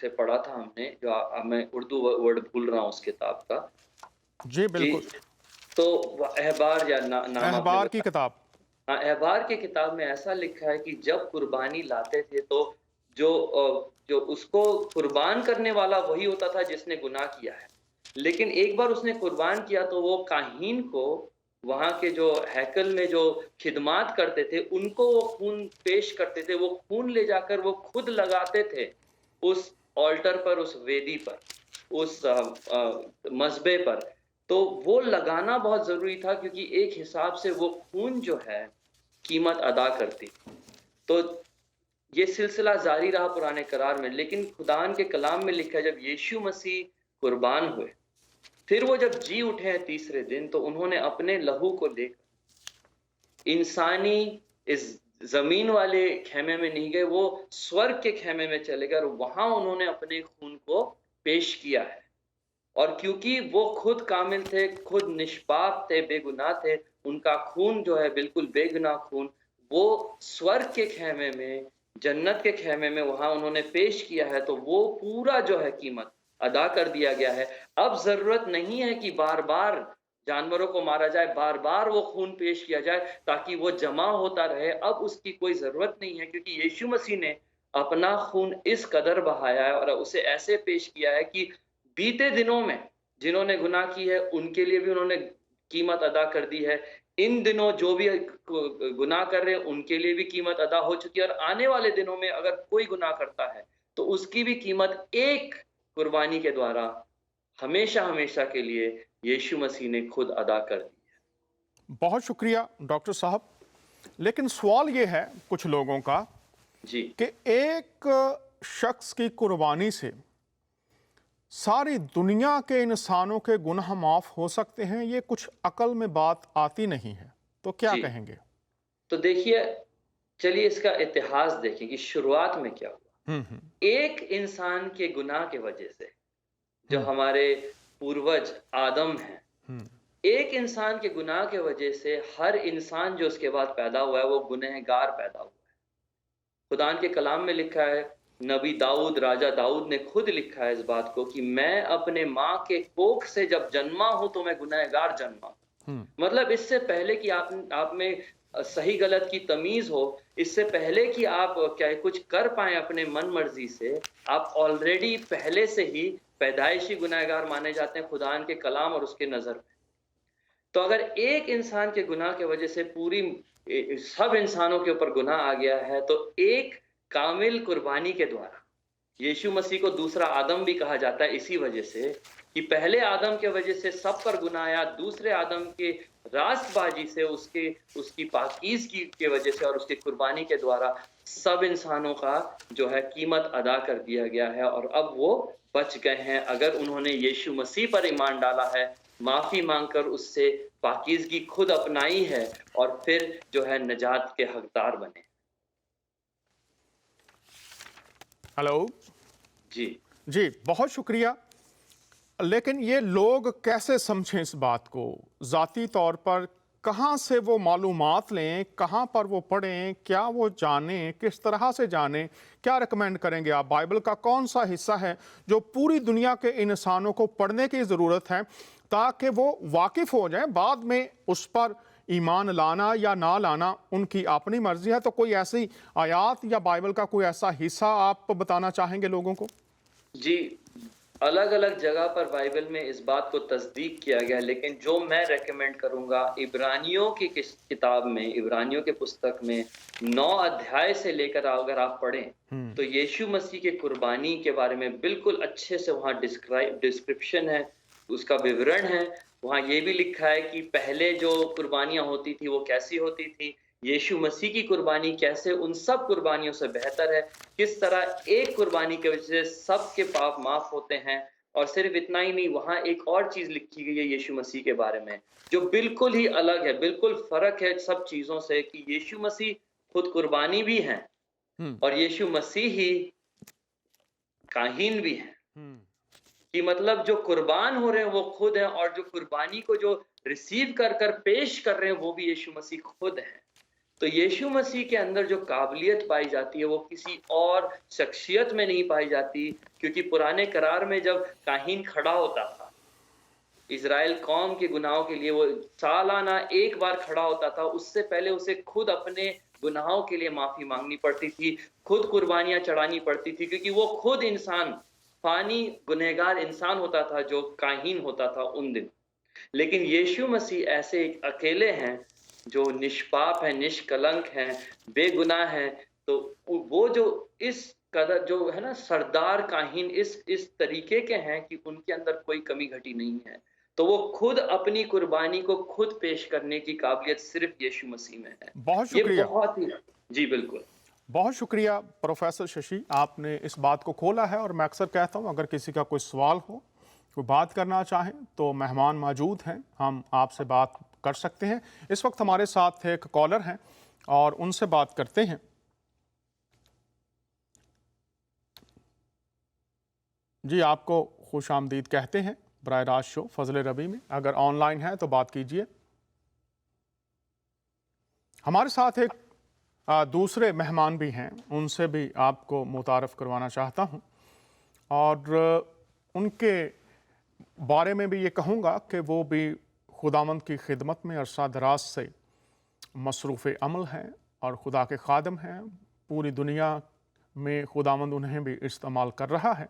से पढ़ा था हमने, जो मैं उर्दू वर्ड भूल रहा हूँ उस किताब का। जी जी, बिल्कुल। तो अहबार या नाम आपने अहबार की बताया। किताब। हाँ, अहबार की किताब में ऐसा लिखा है कि जब कुर्बानी लाते थे तो जो उसको कुर्बान करने वाला वही होता था जिसने गुनाह किया है। लेकिन एक बार उसने कुर्बान किया तो वो काहीन को, वहाँ के जो हैकल में जो खिदमात करते थे, उनको वो खून पेश करते थे। वो खून ले जाकर वो खुद लगाते थे उस ऑल्टर पर, उस वेदी पर, उस मज़बे पर। तो वो लगाना बहुत ज़रूरी था क्योंकि एक हिसाब से वो खून जो है कीमत अदा करती। तो ये सिलसिला जारी रहा पुराने करार में, लेकिन खुदान के कलाम में लिखा है जब यीशु मसीह कुर्बान हुए, फिर वो जब जी उठे हैं तीसरे दिन, तो उन्होंने अपने लहू को लेकर इंसानी इस ज़मीन वाले ख़ैमे में नहीं गए, वो स्वर्ग के ख़ैमे में चले गए और वहाँ उन्होंने अपने खून को पेश किया है। और क्योंकि वो खुद कामिल थे, खुद निष्पाप थे, बेगुनाह थे, उनका खून जो है बिल्कुल बेगुनाह खून, वो स्वर्ग के ख़ैमे में, जन्नत के ख़ैमे में वहाँ उन्होंने पेश किया है, तो वो पूरा जो है कीमत, अदा कर दिया गया है। अब ज़रूरत नहीं है कि बार-बार जानवरों को मारा जाए, बार-बार वो खून पेश किया जाए ताकि वो जमा होता रहे। अब उसकी कोई ज़रूरत नहीं है क्योंकि यीशु मसीह ने अपना खून इस कदर बहाया है और उसे ऐसे पेश किया है कि बीते दिनों में जिन्होंने गुनाह की है, उनके लिए भी उन्होंने कीमत अदा कर दी है। इन दिनों जो भी गुनाह कर रहे हैं, उनके लिए भी कीमत अदा हो चुकी है और आने वाले दिनों में अगर कोई गुनाह करता है, तो उसकी भी कीमत एक कुर्बानी के द्वारा हमेशा-हमेशा के लिए यीशु मसीह ने खुद अदा कर दी। बहुत शुक्रिया डॉक्टर साहब। लेकिन सवाल ये है कुछ लोगों का जी, कि एक शख्स की कुर्बानी से सारी दुनिया के इंसानों के गुनाह माफ हो सकते हैं, ये कुछ अकल में बात आती नहीं है। तो क्या जी। कहेंगे? तो देखिए, चलिए इसका इतिहास देखें कि शुरुआत में क्या हुआ। हम्म। एक इंसान के गुनाह की वजह से, जो हम्म। हमारे पूर्वज आदम हैं, हम्म। एक इंसान के गुनाह की वजह से हर इंसान जो उसके बाद पैदा हुआ है, वो गुनहगार पैदा हुआ है। खुदान के कलाम में लिखा है, नबी दाऊद, राजा दाऊद ने खुद लिखा है इस बात को कि मैं अपने माँ के कोख से जब जन्मा हूँ, तो मैं गुनहगार जन्मा। हम्म। मतलब इससे पहले कि आप में सही गलत की तमीज़ हो, इससे पहले कि आप क्या कुछ कर पाएँ अपने मन मर्ज़ी से, आप ऑलरेडी पहले से ही पैदाइशी गुनहगार माने जाते हैं खुदान के कलाम और उसके नज़र में। तो अगर एक इंसान के गुनाह की वजह से पूरी सब इंसानों के ऊपर गुनाह आ गया है, तो एक कामिल कुर्बानी के द्वारा यीशु मसीह को दूसरा आदम भी कहा जाता है इसी वजह से कि पहले आदम के वजह से सब पर गुनाह आया, दूसरे आदम के रास्तबाजी से उसकी पाकीज़गी की वजह से और उसकी कुर्बानी के द्वारा सब इंसानों का जो है कीमत अदा कर दिया गया है और अब वो बच गए हैं अगर उन्होंने यीशु मसीह पर ईमान डाला है, माफ़ी मांगकर उससे पाकीज़गी खुद अपनाई है और फिर जो है निजात के हकदार बने। हेलो। जी। जी, बहुत शुक्रिया। लेकिन ये लोग कैसे समझें इस बात को? ज़ाती तौर पर कहाँ से वो मालूमात लें, कहाँ पर वो पढ़ें, क्या वो जानें, किस तरह से जानें? क्या रिकमेंड करेंगे आप? बाइबल का कौन-सा हिस्सा है जो पूरी दुनिया के इंसानों को पढ़ने की ज़रूरत है, ताकि वो वाकिफ़ हो जाएँ? बाद में उस पर ईमान लाना या ना लाना उनकी अपनी मर्ज़ी है। तो कोई ऐसी आयत या बाइबल का कोई ऐसा हिस्सा आप बताना चाहेंगे लोगों को? जी, अलग-अलग जगह पर बाइबल में इस बात को तस्दीक किया गया है, लेकिन जो मैं रेकमेंड करूँगा इब्रानियों की किताब में, इब्रानियों के पुस्तक में 9 अध्याय से लेकर अगर आप पढ़ें, हुँ। तो यीशु मसीह की कुर्बानी के बारे में बिल्कुल अच्छे से वहाँ डिस्क्रिप्शन है, उसका विवरण है। वहाँ ये भी लिखा है कि पहले जो कुर्बानियाँ होती थी, वो कैसी होती थी, यीशु मसीह की कुर्बानी कैसे उन सब कुर्बानियों से बेहतर है, किस तरह एक कुर्बानी की वजह से सबके पाप माफ़ होते हैं और सिर्फ़ इतना ही नहीं, वहाँ एक और चीज़ लिखी गई है यीशु मसीह के बारे में, जो बिल्कुल ही अलग है, बिल्कुल फ़र्क है सब चीज़ों से कि यीशु मसीह खुद कुर्बानी भी हैं हुँ। और यीशु मसीह ही काहीन भी हैं। हुँ। कि मतलब जो कुर्बान हो रहे हैं वो खुद हैं और जो कुर्बानी को जो रिसीव कर पेश कर रहे हैं वो भी यीशु मसीह खुद हैं। तो यीशु मसीह के अंदर जो काबिलियत पाई जाती है वो किसी और शख्सियत में नहीं पाई जाती क्योंकि पुराने करार में जब काहीन खड़ा होता था, इज़राइल कौम के गुनाहों के लिए वो सालाना एक बार खड़ा होता था, उससे पहले उसे खुद अपने गुनाहों के लिए माफ़ी माँगनी पड़ती थी, खुद कुर्बानियाँ चढ़ानी पड़ती थी क्योंकि वो खुद इंसान, फ़ानी गुनहगार इंसान होता था जो काहीन होता था उन दिनों। लेकिन यीशु मसीह ऐसे एक अकेले हैं, जो निष्पाप हैं, निष्कलंक हैं, बेगुनाह हैं, तो वो जो इस कदर जो है ना सरदार काहीन इस तरीके के हैं कि उनके अंदर कोई कमी-घटी नहीं है। तो वो खुद अपनी कुर्बानी को खुद पेश करने की काबिलियत सिर्फ़ यीशु मसीह में है। बहुत ये शुक्रिया। बहुत ही जी, बिल्कुल। बहुत शुक्रिया प्रोफेसर शशि, आपने इस बात को खोला है। और मैं अक्सर कहता हूँ, अगर किसी का कोई सवाल हो, कोई बात करना चाहें, तो मेहमान मौजूद हैं, हम आपसे बात कर सकते हैं। इस वक्त हमारे साथ एक कॉलर हैं और उनसे बात करते हैं। जी, आपको खुश आमदीद कहते हैं बराह रास्त शो फजल रबी में। अगर ऑनलाइन है तो बात कीजिए। हमारे साथ एक दूसरे मेहमान भी हैं, उनसे भी आपको मुतारफ़ करवाना चाहता हूँ। और उनके बारे में भी ये कहूँगा कि वो भी खुदावंद की खिदमत में अरसा दराज से मसरूफ़ अमल हैं और खुदा के खादम हैं। पूरी दुनिया में खुदावंद उन्हें भी इस्तेमाल कर रहा है।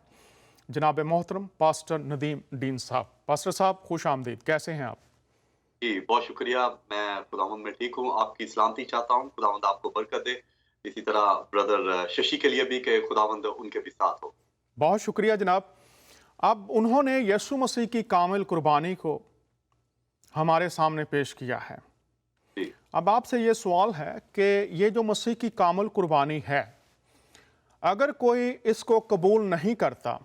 जनाब मोहतरम पास्टर नदीम डीन साहब, पास्टर साहब खुश आमदीद, कैसे हैं आप? जी, बहुत शुक्रिया। मैं खुदावंद में ठीक हूँ, आपकी सलामती चाहता हूँ, खुदावंद आपको बरकत दे। इसी तरह ब्रदर शशि के लिए भी कि खुदावंद उनके भी साथ हो। बहुत शुक्रिया जनाब। अब उन्होंने यीशु मसीह की कामिल कुर्बानी को हमारे सामने पेश किया है। जी, अब आपसे ये सवाल है कि ये जो मसीह की कामिल कुर्बानी है, अगर कोई इसको कबूल नहीं करता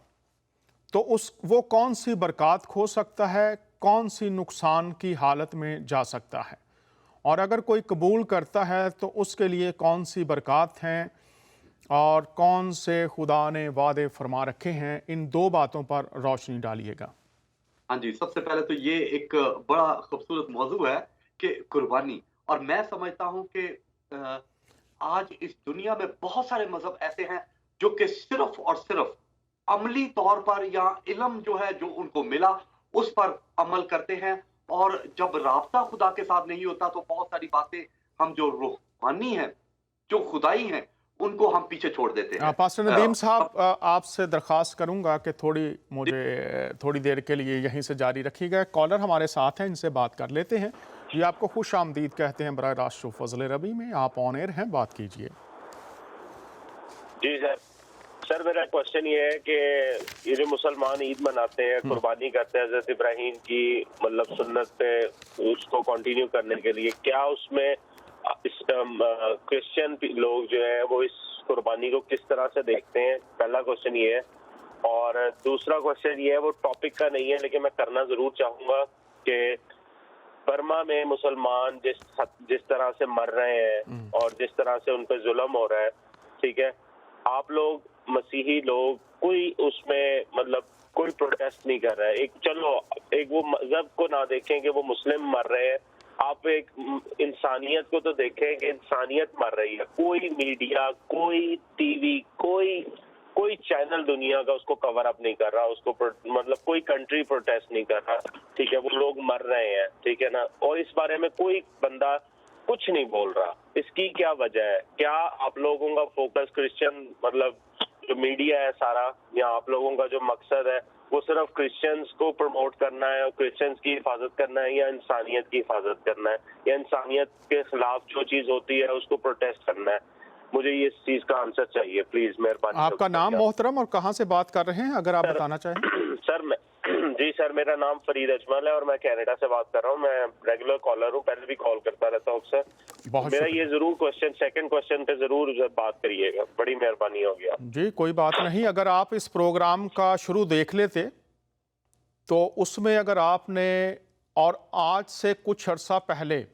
तो वो कौन सी बरकत खो सकता है, कौन सी नुकसान की हालत में जा सकता है, और अगर कोई कबूल करता है तो उसके लिए कौन सी बरकत हैं और कौन से खुदा ने वादे फरमा रखे हैं। इन दो बातों पर रोशनी डालिएगा। हाँ जी, सबसे पहले तो ये एक बड़ा खूबसूरत मौजू है कि कुर्बानी। और मैं समझता हूँ कि अ, आज इस दुनिया में बहुत सारे मज़हब ऐसे हैं जो कि सिर्फ़ और सिर्फ़ अमली तौर पर या इल्म जो है जो उनको मिला उस पर अमल करते हैं। और जब राब्ता खुदा के साथ नहीं होता तो बहुत सारी बातें हम जो रूहानी हैं, जो खुदाई हैं, उनको हम पीछे छोड़ देते हैं। पास्टर नदीम साहब, अब आपसे दरख्वास्त करूंगा कि थोड़ी देर के लिए यहीं से जारी रखिएगा। कॉलर हमारे साथ हैं, इनसे बात कर लेते हैं। ये आपको खुश आमदीद कहते हैं बराह रास्त शो फजल रबी में। आप ऑन एयर हैं, बात कीजिए। जी सर। सर मेरा क्वेश्चन ये है कि ये जो मुसलमान ईद मनाते हैं, कुर्बानी करते हैं हज़रत इब्राहीम की मतलब सुन्नत पे उसको कंटिन्यू करने के लिए, क्या उसमें इस क्रिश्चियन लोग जो है वो इस कुर्बानी को किस तरह से देखते हैं? पहला क्वेश्चन ये है। और दूसरा क्वेश्चन ये है, वो टॉपिक का नहीं है लेकिन मैं करना जरूर चाहूंगा कि बर्मा में मुसलमान जिस तरह से मर रहे हैं और जिस तरह से उन पर जुल्म हो रहा है, ठीक है, आप लोग मसीही लोग कोई उसमें मतलब कोई प्रोटेस्ट नहीं कर रहा है। एक वो मजहब को ना देखें कि वो मुस्लिम मर रहे हैं, आप एक इंसानियत को तो देखें कि इंसानियत मर रही है। कोई मीडिया, कोई टीवी, कोई चैनल दुनिया का उसको कवर अप नहीं कर रहा, उसको मतलब कोई कंट्री प्रोटेस्ट नहीं कर रहा, ठीक है, वो लोग मर रहे हैं, ठीक है ना, और इस बारे में कोई बंदा कुछ नहीं बोल रहा। इसकी क्या वजह है? क्या आप लोगों का फोकस क्रिश्चियन मतलब जो मीडिया है सारा, या आप लोगों का जो मकसद है वो सिर्फ क्रिश्चियंस को प्रमोट करना है और क्रिश्चियंस की हिफाजत करना है, या इंसानियत की हिफाजत करना है, या इंसानियत के खिलाफ जो चीज होती है उसको प्रोटेस्ट करना है? मुझे ये इस चीज का आंसर चाहिए प्लीज, मेहरबानी। आपका नाम मोहतरम और कहाँ से बात कर रहे हैं, अगर आप बताना चाहें? सर मेरा नाम फरीद अजमल है और मैं कनाडा से बात कर रहा हूँ। मैं रेगुलर कॉलर हूँ, पहले भी कॉल करता रहता हूँ अक्सर। मेरा ये जरूर सेकंड क्वेश्चन पे जरूर बात करिएगा, बड़ी मेहरबानी होगी आप। जी कोई बात नहीं। अगर आप इस प्रोग्राम का शुरू देख लेते तो उसमें अगर आपने, और आज से कुछ अर्सा पहले,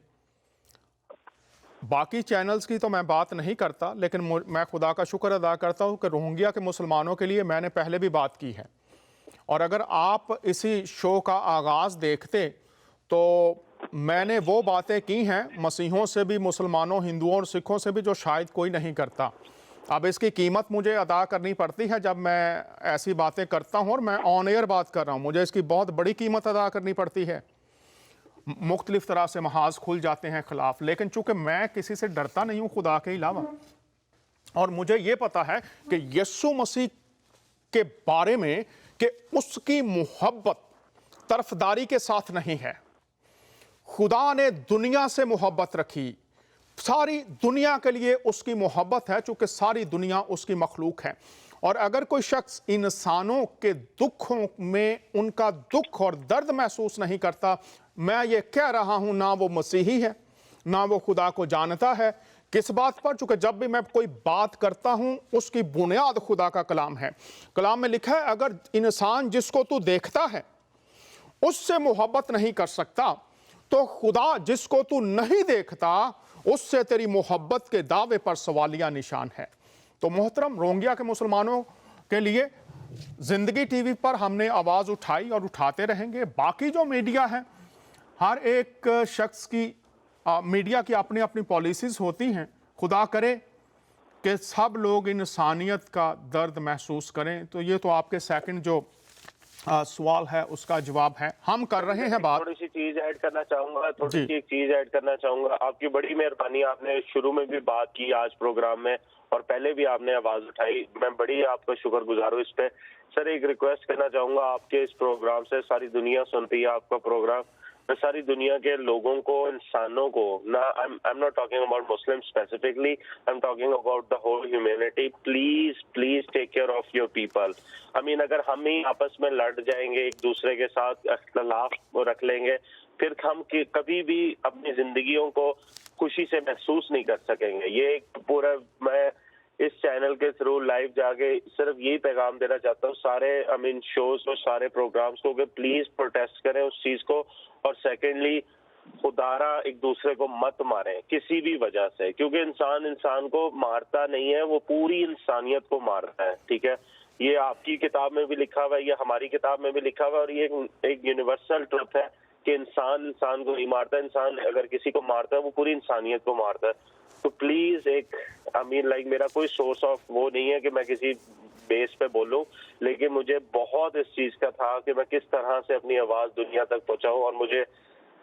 बाकी चैनल्स की तो मैं बात नहीं करता, लेकिन मैं खुदा का शुक्र अदा करता हूँ कि रोहिंग्या के मुसलमानों के लिए मैंने पहले भी बात की है। और अगर आप इसी शो का आगाज़ देखते तो मैंने वो बातें की हैं मसीहों से भी, मुसलमानों, हिंदुओं और सिखों से भी, जो शायद कोई नहीं करता। अब इसकी कीमत मुझे अदा करनी पड़ती है जब मैं ऐसी बातें करता हूँ और मैं ऑन एयर बात कर रहा हूँ, मुझे इसकी बहुत बड़ी कीमत अदा करनी पड़ती है। मुख्तलिफ तरह से महाज खुल जाते हैं खिलाफ, लेकिन चूंकि मैं किसी से डरता नहीं हूँ खुदा के अलावा, और मुझे ये पता है कि यीशु मसीह के बारे में कि उसकी मोहब्बत तरफदारी के साथ नहीं है। खुदा ने दुनिया से मोहब्बत रखी, सारी दुनिया के लिए उसकी मोहब्बत है, चूंकि सारी दुनिया उसकी मखलूक है। और अगर कोई शख्स इंसानों के दुखों में उनका दुख और दर्द महसूस नहीं करता, मैं ये कह रहा हूं ना वो मसीही है, ना वो खुदा को जानता है। किस बात पर? चूंकि जब भी मैं कोई बात करता हूं उसकी बुनियाद खुदा का कलाम है। कलाम में लिखा है, अगर इंसान जिसको तू देखता है उससे मोहब्बत नहीं कर सकता, तो खुदा जिसको तू नहीं देखता उससे तेरी मोहब्बत के दावे पर सवालिया निशान है। तो मोहतरम, रोहिंग्या के मुसलमानों के लिए जिंदगी टीवी पर हमने आवाज़ उठाई और उठाते रहेंगे। बाकी जो मीडिया है, हर एक शख्स की मीडिया की अपनी अपनी पॉलिसीज़ होती हैं। खुदा करे कि सब लोग इंसानियत का दर्द महसूस करें। तो ये तो आपके सेकंड जो सवाल है उसका जवाब है। हम कर रहे हैं बात। थोड़ी सी चीज ऐड करना चाहूंगा, थोड़ी जी। सी एक चीज ऐड करना चाहूंगा। आपकी बड़ी मेहरबानी, आपने शुरू में भी बात की आज प्रोग्राम में और पहले भी आपने आवाज उठाई, मैं बड़ी आपका शुक्रगुजार हूँ इस पे। सर एक रिक्वेस्ट करना चाहूंगा आपके इस प्रोग्राम से, सारी दुनिया सुनती है आपका प्रोग्राम, मैं सारी दुनिया के लोगों को, इंसानों को ना, I am not talking about Muslim specifically, I am talking about the whole humanity, please please take care of your people. I mean अगर हम ही आपस में लड़ जाएंगे, एक दूसरे के साथ अख्तिलाफ रख लेंगे, फिर हम कभी भी अपनी जिंदगियों को खुशी से महसूस नहीं कर सकेंगे। ये एक पूरा मैं इस चैनल के थ्रू लाइव जाके सिर्फ यही पैगाम देना चाहता हूँ सारे शोज और सारे प्रोग्राम्स को कि प्लीज प्रोटेस्ट करें उस चीज को। और सेकेंडली, खुदारा एक दूसरे को मत मारें किसी भी वजह से, क्योंकि इंसान इंसान को मारता नहीं है, वो पूरी इंसानियत को मारता है। ठीक है, ये आपकी किताब में भी लिखा हुआ है, ये हमारी किताब में भी लिखा हुआ है, और ये एक यूनिवर्सल ट्रुथ है कि इंसान इंसान को नहीं मारता, इंसान अगर किसी को मारता है वो पूरी इंसानियत को मारता है। तो प्लीज एक मेरा कोई सोर्स ऑफ वो नहीं है कि मैं किसी बेस पे बोलूं, लेकिन मुझे बहुत इस चीज का था कि मैं किस तरह से अपनी आवाज दुनिया तक पहुंचाऊं, और मुझे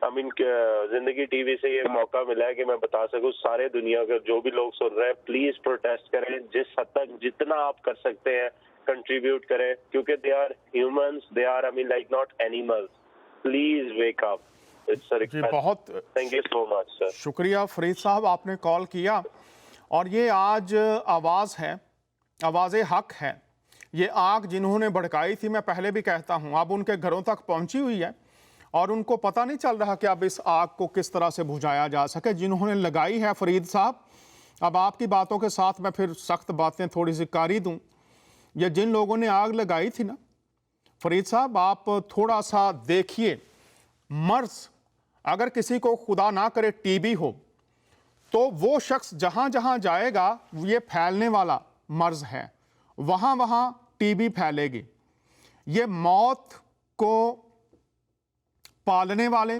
जिंदगी टीवी से ये मौका मिला है कि मैं बता सकूं सारे दुनिया के जो भी लोग सुन रहे हैं, प्लीज प्रोटेस्ट करें, जिस हद तक जितना आप कर सकते हैं कंट्रीब्यूट करें, क्योंकि they are humans, they are not animals. Please wake up, it's a जी, रिक्वेस्ट। बहुत thank you so much sir. शुक्रिया फरीद साहब, आपने कॉल किया। और ये आज आवाज़ है, आवाज़ हक है। ये आग जिन्होंने भड़काई थी, मैं पहले भी कहता हूँ, अब उनके घरों तक पहुँची हुई है और उनको पता नहीं चल रहा कि अब इस आग को किस तरह से बुझाया जा सके। जिन्होंने लगाई है फरीद साहब, अब आपकी बातों के साथ मैं फिर सख्त बातें थोड़ी सी कारी दूँ। ये जिन लोगों ने आग लगाई थी ना फरीद साहब, आप थोड़ा सा देखिए, मर्ज अगर किसी को खुदा ना करे टीबी हो तो वो शख्स जहां जहां जाएगा ये फैलने वाला मर्ज है, वहां वहां टीबी फैलेगी। ये मौत को पालने वाले,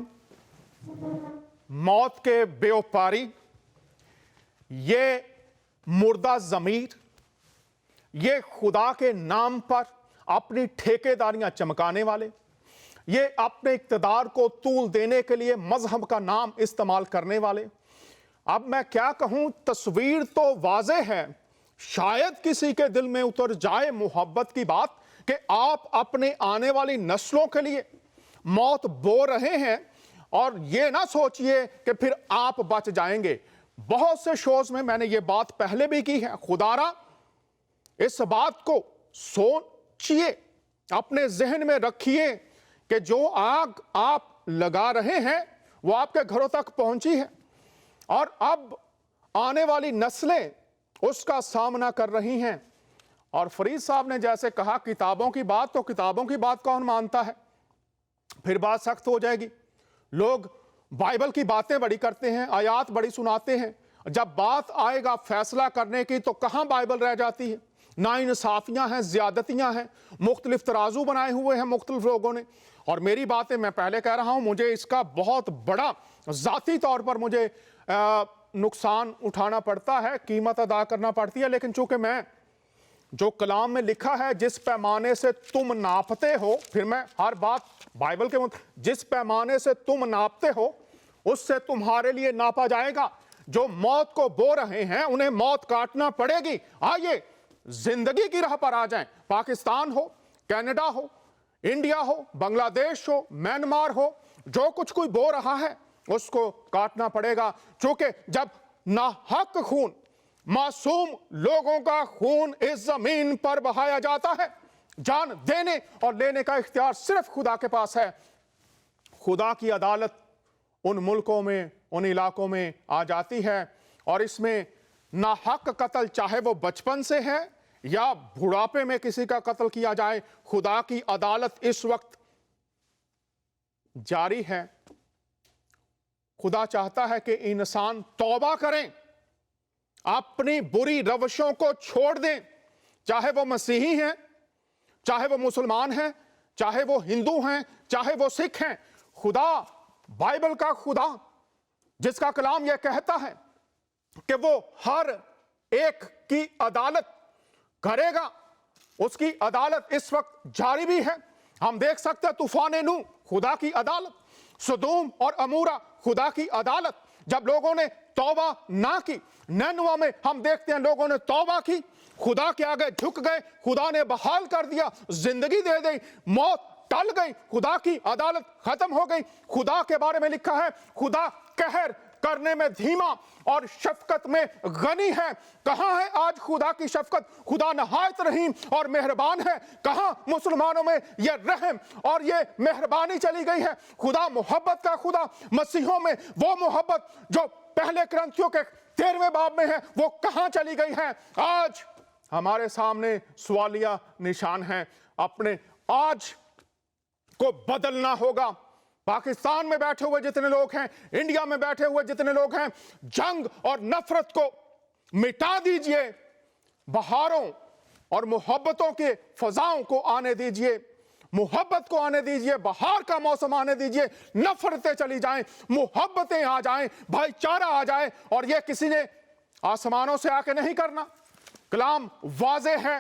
मौत के व्यापारी, ये मुर्दा ज़मीर, ये खुदा के नाम पर अपनी ठेकेदारियां चमकाने वाले, ये अपने इक़्तिदार को तूल देने के लिए मजहब का नाम इस्तेमाल करने वाले। अब मैं क्या कहूं, तस्वीर तो वाज़े है, शायद किसी के दिल में उतर जाए मोहब्बत की बात कि आप अपने आने वाली नस्लों के लिए मौत बो रहे हैं, और ये ना सोचिए कि फिर आप बच जाएंगे। बहुत से शोज में मैंने ये बात पहले भी की है, खुदारा इस बात को सोचिए, अपने जहन में रखिए कि जो आग आप लगा रहे हैं वो आपके घरों तक पहुंची है, और अब आने वाली नस्लें उसका सामना कर रही हैं। और फरीद साहब ने जैसे कहा किताबों की बात, तो किताबों की बात कौन मानता है, फिर बात सख्त हो जाएगी। लोग बाइबल की बातें बड़ी करते हैं, आयात बड़ी सुनाते हैं, जब बात आएगा फैसला करने की तो कहां बाइबल रह जाती है। नाइंसाफियां हैं, ज्यादतियां हैं, मुख्तलिफ तराजू बनाए हुए हैं मुख्तलिफ लोगों ने। और मेरी बातें मैं पहले कह रहा हूं, मुझे इसका बहुत बड़ा जाती तौर पर मुझे नुकसान उठाना पड़ता है, कीमत अदा करना पड़ती है, लेकिन चूंकि मैं जो कलाम में लिखा है, जिस पैमाने से तुम नापते हो, फिर मैं हर बात बाइबल के जिस पैमाने से तुम नापते हो उससे तुम्हारे लिए नापा जाएगा। जो मौत को बो रहे हैं उन्हें मौत काटना पड़ेगी। आइए जिंदगी की राह पर आ जाएं। पाकिस्तान हो, कनाडा हो, इंडिया हो, बांग्लादेश हो, म्यांमार हो, जो कुछ कोई बो रहा है उसको काटना पड़ेगा, क्योंकि जब नाहक खून, मासूम लोगों का खून इस जमीन पर बहाया जाता है, जान देने और लेने का इख्तियार सिर्फ खुदा के पास है। खुदा की अदालत उन मुल्कों में, उन इलाकों में आ जाती है, और इसमें नाहक कत्ल, चाहे वो बचपन से है या बुढ़ापे में किसी का कत्ल किया जाए, खुदा की अदालत इस वक्त जारी है। खुदा चाहता है कि इंसान तौबा करें, अपनी बुरी रवशों को छोड़ दें, चाहे वो मसीही हैं, चाहे वो मुसलमान हैं, चाहे वो हिंदू हैं, चाहे वो सिख हैं। खुदा, बाइबल का खुदा, जिसका कलाम यह कहता है कि वो हर एक की अदालत करेगा, उसकी अदालत इस वक्त जारी भी है। हम देख सकते हैं तूफान नू, खुदा की अदालत, सदोम और अमूरा, खुदा की अदालत। जब लोगों ने तौबा ना की, नैनवा में हम देखते हैं लोगों ने तौबा की, खुदा के आगे झुक गए, खुदा ने बहाल कर दिया, जिंदगी दे दी, मौत टल गई, खुदा की अदालत खत्म हो गई। खुदा के बारे में लिखा है, खुदा कहर करने में धीमा और शफकत में गनी है। कहां है आज खुदा की शफकत? खुदा नहायत रहीम और मेहरबान है। कहां मुसलमानों में ये रहम और ये मेहरबानी चली गई है? खुदा मोहब्बत का खुदा, मसीहों में वो मोहब्बत जो पहले क्रंथियों के 13वें बाब में है, वो कहां चली गई है? आज हमारे सामने सवालिया निशान है। अपने आज को बदलना होगा। पाकिस्तान में बैठे हुए जितने लोग हैं, इंडिया में बैठे हुए जितने लोग हैं, जंग और नफरत को मिटा दीजिए, बहारों और मोहब्बतों के फजाओं को आने दीजिए, मोहब्बत को आने दीजिए, बहार का मौसम आने दीजिए, नफरतें चली जाएं, मोहब्बतें आ जाएं, भाईचारा आ जाए। और यह किसी ने आसमानों से आके नहीं करना। कलाम वाजे है,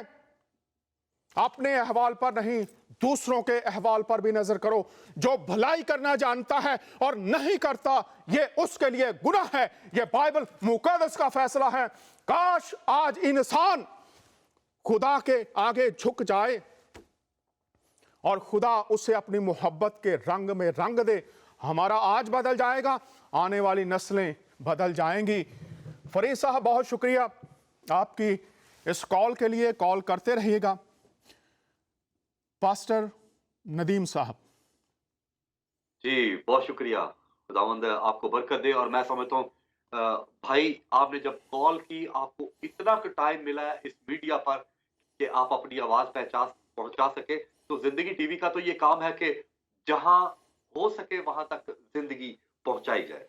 अपने अहवाल पर नहीं दूसरों के अहवाल पर भी नजर करो। जो भलाई करना जानता है और नहीं करता, ये उसके लिए गुनाह है। ये बाइबल मुकद्दस का फैसला है। काश आज इंसान खुदा के आगे झुक जाए और खुदा उसे अपनी मोहब्बत के रंग में रंग दे। हमारा आज बदल जाएगा, आने वाली नस्लें बदल जाएंगी। फरीद साहब, बहुत शुक्रिया आपकी इस कॉल के लिए। कॉल करते रहिएगा। पास्टर नदीम साहब। जी, बहुत शुक्रिया। खुदावंद आपको बरकत दे। और मैं समझता हूँ भाई, आपने जब कॉल की, आपको इतना टाइम मिला है इस मीडिया पर कि आप अपनी आवाज पहुंचा सके। तो जिंदगी टीवी का तो ये काम है कि जहां हो सके वहां तक जिंदगी पहुंचाई जाए।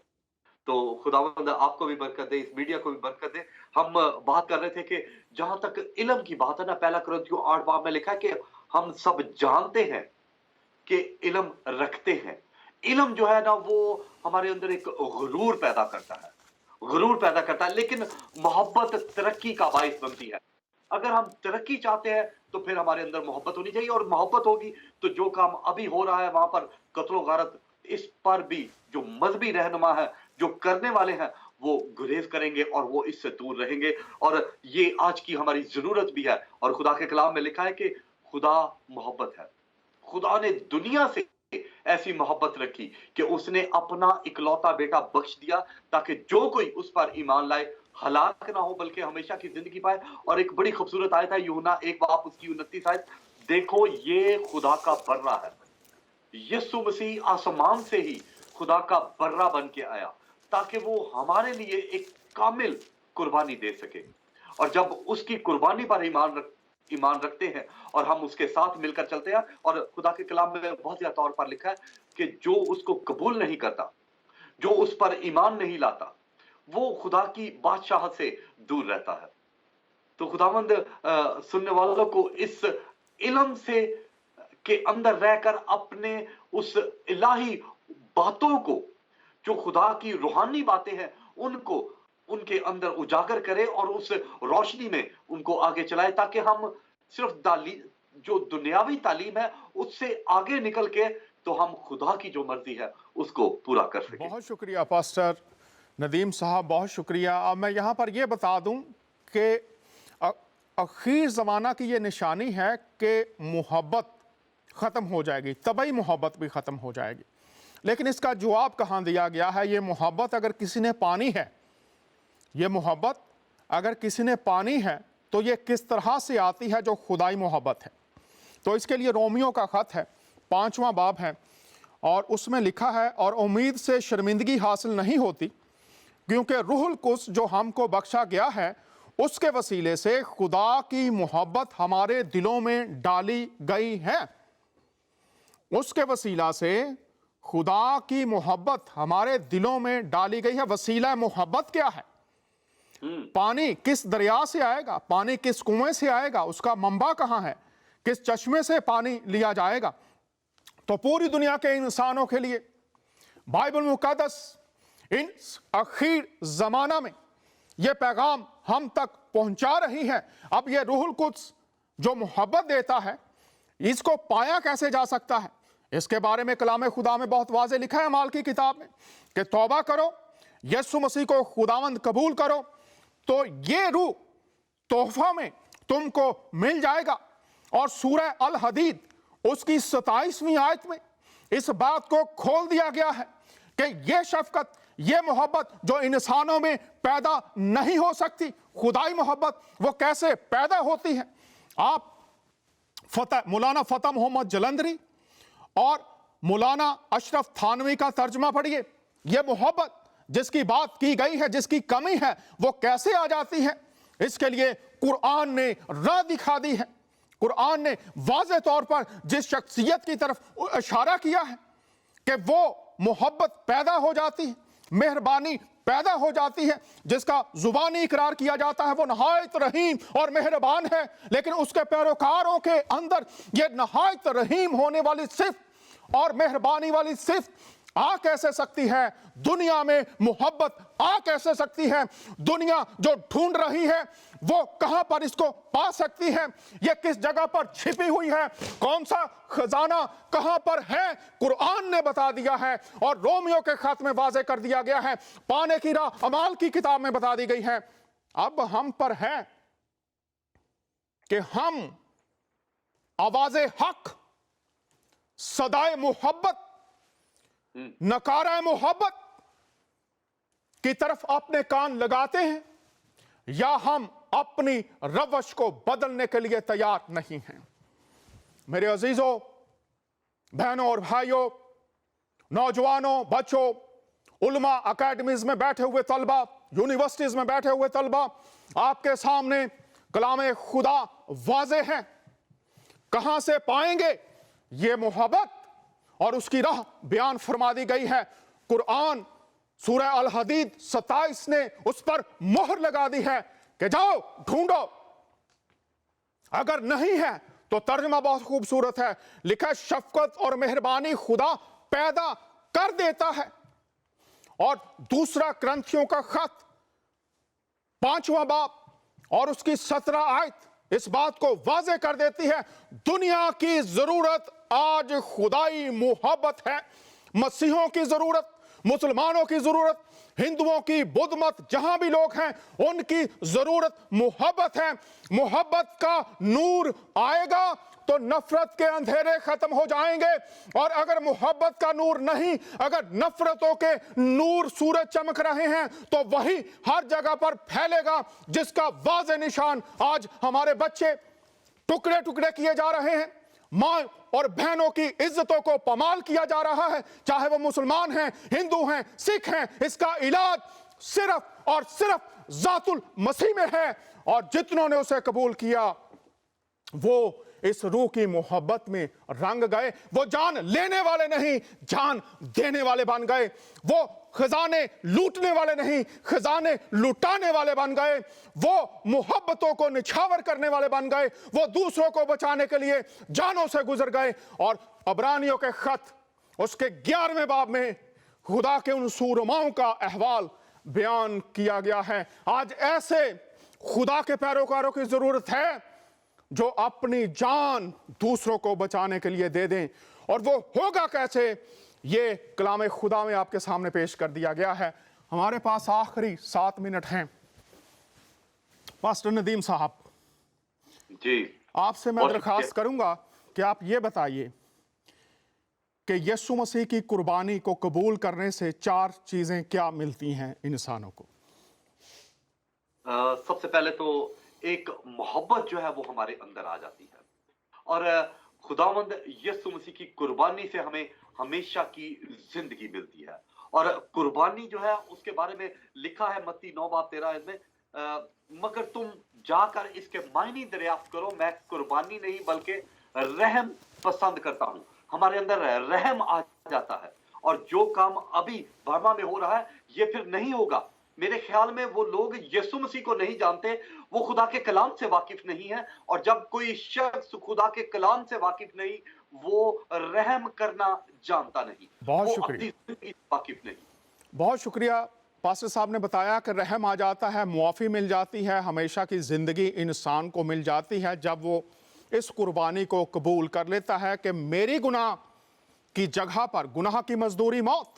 तो खुदावंद आपको भी बरकत दे, इस मीडिया को भी बरकत दे। हम बात कर रहे थे कि जहां तक इल्म की बात है ना, पहला कुरिन्थियों 8 बाब में लिखा है कि हम सब जानते हैं कि इल्म रखते हैं। इल्म जो है ना, वो हमारे अंदर एक गुरूर पैदा करता है, गुरूर पैदा करता है। लेकिन मोहब्बत तरक्की का बाइस बनती है। अगर हम तरक्की चाहते हैं तो फिर हमारे अंदर मोहब्बत होनी चाहिए, और मोहब्बत होगी तो जो काम अभी हो रहा है वहां पर कत्लो गारत, इस पर भी जो मजहबी रहनुमा है, जो करने वाले हैं, वो गुरेज करेंगे और वो इससे दूर रहेंगे। और ये आज की हमारी जरूरत भी है। और खुदा के कलाम में लिखा है कि खुदा मोहब्बत है। खुदा ने दुनिया से ऐसी मोहब्बत रखी कि उसने अपना इकलौता बेटा बख्श दिया, ताकि जो कोई उस पर ईमान लाए हलाक ना हो बल्कि हमेशा की जिंदगी पाए। और एक बड़ी खूबसूरत आयत है, यूहन्ना 1 बाब उसकी 29 आयत। देखो, ये खुदा का बर्रा है। यीशु मसीह आसमान से ही खुदा का बर्रा बन के आया ताकि वो हमारे लिए एक कामिल कुर्बानी दे सके। और जब उसकी कुर्बानी पर ईमान रखते हैं और हम उसके साथ मिलकर चलते हैं, और खुदा के कलाम में बहुत ज्यादा तौर पर लिखा है कि जो उसको कबूल नहीं करता, जो उस पर ईमान नहीं लाता, वो खुदा की बादशाहत से दूर रहता है। तो खुदावंद सुनने वालों को इस इल्म से के अंदर रहकर अपने उस इलाही बातों को, जो खुदा की रूहानी बातें हैं, उनको उनके अंदर उजागर करे और उस रोशनी में उनको आगे चलाए, ताकि हम सिर्फ जो दुनियावी तालीम है उससे आगे निकल के तो हम खुदा की जो मर्जी है उसको पूरा कर सकें। बहुत शुक्रिया पास्टर नदीम साहब, बहुत शुक्रिया। अब मैं यहाँ पर यह बता दूँ कि आखिर ज़माना की ये निशानी है कि मोहब्बत ख़त्म हो जाएगी, तबई मोहब्बत भी ख़त्म हो जाएगी। लेकिन इसका जवाब कहाँ दिया गया है? ये मोहब्बत अगर किसी ने पानी है, ये मोहब्बत अगर किसी ने पानी है तो ये किस तरह से आती है जो खुदाई मोहब्बत है। तो इसके लिए रोमियो का ख़त है, 5वां बाब है, और उसमें लिखा है, और उम्मीद से शर्मिंदगी हासिल नहीं होती, क्योंकि रूहुल कुद्स जो हमको बख्शा गया है उसके वसीले से खुदा की मोहब्बत हमारे दिलों में डाली गई है। उसके वसीला से खुदा की मोहब्बत हमारे दिलों में डाली गई है। वसीला मोहब्बत क्या है? पानी किस दरिया से आएगा? पानी किस कुएं से आएगा? उसका मंबा कहाँ है? किस चश्मे से पानी लिया जाएगा? तो पूरी दुनिया के इंसानों के लिए बाइबल मुकद्दस इन आखिर जमाना में यह पैगाम हम तक पहुंचा रही है। अब यह रूहुल कुद्स जो मोहब्बत देता है, इसको पाया कैसे जा सकता है? इसके बारे में कलाम खुदा में बहुत वाज़े लिखा है माल की किताब में कि तौबा करो, यीशु मसीह को खुदावंद कबूल करो, तो ये रूह तोहफा में तुमको मिल जाएगा। और सूरह अल हदीद उसकी 27वीं आयत में इस बात को खोल दिया गया है कि ये शफकत, ये मोहब्बत जो इंसानों में पैदा नहीं हो सकती, खुदाई मोहब्बत वो कैसे पैदा होती है। आप मौलाना फतेह मोहम्मद जलंधरी और मौलाना अशरफ थानवी का तर्जमा पढ़िए। ये मोहब्बत जिसकी बात की गई है, जिसकी कमी है, वो कैसे आ जाती है। इसके लिए कुरान ने राह दिखा दी है। कुरान ने वाज़े तौर पर जिस शख्सियत की तरफ इशारा किया है कि वो मोहब्बत पैदा हो जाती है, मेहरबानी पैदा हो जाती है, जिसका जुबानी इकरार किया जाता है वो नहायत रहीम और मेहरबान है, लेकिन उसके पैरोकारों के अंदर ये नहायत रहीम होने वाली सिर्फ और मेहरबानी वाली सिर्फ आ कैसे सकती है। दुनिया में मोहब्बत आ कैसे सकती है। दुनिया जो ढूंढ रही है वो कहां पर इसको पा सकती है, ये किस जगह पर छिपी हुई है, कौन सा खजाना कहां पर है, कुरान ने बता दिया है और रोमियो के खत में वाज़े कर दिया गया है। पाने की राह अमाल की किताब में बता दी गई है। अब हम पर है कि हम आवाज़े हक, सदाए मोहब्बत, नकारा मोहब्बत की तरफ अपने कान लगाते हैं या हम अपनी रवश को बदलने के लिए तैयार नहीं हैं। मेरे अजीजों, बहनों और भाइयों, नौजवानों, बच्चों, उलमा अकेडमीज में बैठे हुए तलबा, यूनिवर्सिटीज में बैठे हुए तलबा, आपके सामने कलाम खुदा वाज़े है। कहां से पाएंगे ये मोहब्बत और उसकी राह बयान फरमा दी गई है। कुरान सूरह अल हदीद 27 ने उस पर मोहर लगा दी है कि जाओ ढूंढो। अगर नहीं है तो तर्जुमा बहुत खूबसूरत है, लिखा शफकत और मेहरबानी खुदा पैदा कर देता है। और दूसरा क्रंथियों का खत 5वां बाब और उसकी 17 आयत इस बात को वाज़े कर देती है। दुनिया की जरूरत आज खुदाई मोहब्बत है। मसीहों की जरूरत, मुसलमानों की जरूरत, हिंदुओं की, बुद्ध मत, जहां भी लोग हैं उनकी जरूरत मोहब्बत है। मोहब्बत का नूर आएगा तो नफरत के अंधेरे खत्म हो जाएंगे, और अगर मोहब्बत का नूर नहीं, अगर नफरतों के नूर सूरज चमक रहे हैं तो वही हर जगह पर फैलेगा, जिसका वाज़े निशान आज हमारे बच्चे टुकड़े टुकड़े किए जा रहे हैं। माँ और बहनों की इज्जतों को पमाल किया जा रहा है, चाहे वो मुसलमान हैं, हिंदू हैं, सिख हैं। इसका इलाज सिर्फ और सिर्फ जातुल मसीह में है, और जितनों ने उसे कबूल किया वो इस रूह की मोहब्बत में रंग गए। वो जान लेने वाले नहीं, जान देने वाले बन गए। वो खजाने लूटने वाले नहीं, खजाने लुटाने वाले बन गए। वो मोहब्बतों को निछावर करने वाले बन गए। वो दूसरों को बचाने के लिए जानों से गुजर गए। और अबरानियों के खत उसके 11वें बाब में खुदा के उन सूरमाओं का अहवाल बयान किया गया है। आज ऐसे खुदा के पैरोकारों की जरूरत है जो अपनी जान दूसरों को बचाने के लिए दे दें। और वो होगा कैसे, ये कलाम खुदा में आपके सामने पेश कर दिया गया है। हमारे पास आखिरी 7 मिनट हैं। पास्टर नदीम साहब जी, आपसे मैं दरखास्त करूंगा कि आप ये बताइए कि यीशु मसीह की कुर्बानी को कबूल करने से 4 चीजें क्या मिलती हैं इंसानों को। सबसे पहले तो एक मोहब्बत जो है वो हमारे अंदर आ जाती है, और खुदावंद यीशु मसीह की कुर्बानी से हमें हमेशा की जिंदगी मिलती है। और कुर्बानी जो है उसके बारे में लिखा है मत्ती 9:13 में, मगर तुम जाकर इसके मायने दरियाफ्त करो, मैं कुर्बानी नहीं बल्कि रहम पसंद करता हूँ। हमारे अंदर रहम आ जाता है, और जो काम अभी बर्मा में हो रहा है ये फिर नहीं होगा। मेरे ख्याल में वो लोग यीशु मसीह को नहीं जानते, वो खुदा के कलाम से वाकिफ नहीं है, और जब कोई शख्स खुदा के कलाम से वाकिफ नहीं, वो रहम करना जानता नहीं, बहुत वो शुक्रिया, अपनी जिंदगी से वाकिफ नहीं। बहुत शुक्रिया। पास्टर साहब ने बताया कि रहम आ जाता है, मुआफ़ी मिल जाती है, हमेशा की ज़िंदगी इंसान को मिल जाती है जब वो इस कुर्बानी को कबूल कर लेता है कि मेरी गुनाह की जगह पर गुनाह की मजदूरी मौत,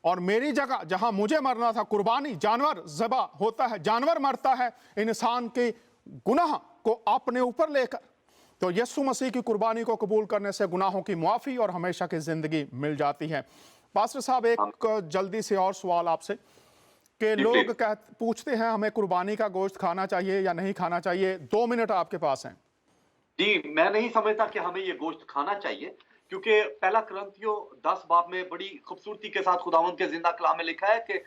और मेरी जगह जहां मुझे मरना था कुर्बानी, जानवर ज़बा होता है, जानवर मरता है इंसान के गुनाह को अपने ऊपर लेकर। तो यीशु मसीह की कुर्बानी को कबूल करने से गुनाहों की मुआफ़ी और हमेशा की ज़िंदगी मिल जाती है। पास्टर साहब, एक जल्दी से और सवाल आपसे कि लोग पूछते हैं हमें कुर्बानी का गोश्त खाना चाहिए या नहीं खाना चाहिए। 2 मिनट आपके पास हैं। जी, मैं नहीं समझता कि हमें ये गोश्त खाना चाहिए, क्योंकि पहला कुरिन्थियों 10 बाब में बड़ी खूबसूरती के साथ खुदावंद के जिंदा कलाम में लिखा है कि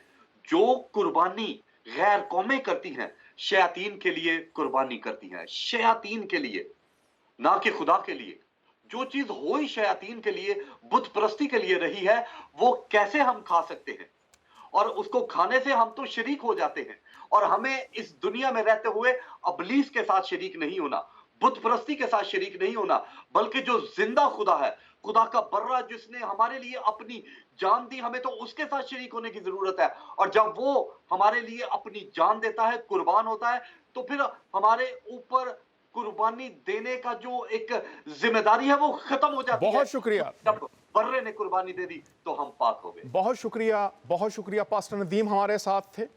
जो कुर्बानी गैर कौमें करती हैं, शयातीन के लिए कुर्बानी करती हैं, शयातीन के लिए, ना कि खुदा के लिए। जो चीज हो ही शयातीन के लिए, बुत परस्ती के लिए रही है, वो कैसे हम खा सकते हैं? और उसको खाने से हम तो शरीक हो जाते हैं, और हमें इस दुनिया में रहते हुए अबलीस के साथ शरीक नहीं होना, बुत परस्ती के साथ शरीक नहीं होना, बल्कि जो जिंदा खुदा है, खुदा का बर्रा जिसने हमारे लिए अपनी जान दी, हमें तो उसके साथ शरीक होने की जरूरत है। और जब वो हमारे लिए अपनी जान देता है, कुर्बान होता है, तो फिर हमारे ऊपर कुर्बानी देने का जो एक जिम्मेदारी है वो खत्म हो जाती है। बहुत शुक्रिया। जब बर्रे ने कुर्बानी दे दी तो हम पाक हो गए। बहुत शुक्रिया। पास्टर नदीम हमारे साथ थे,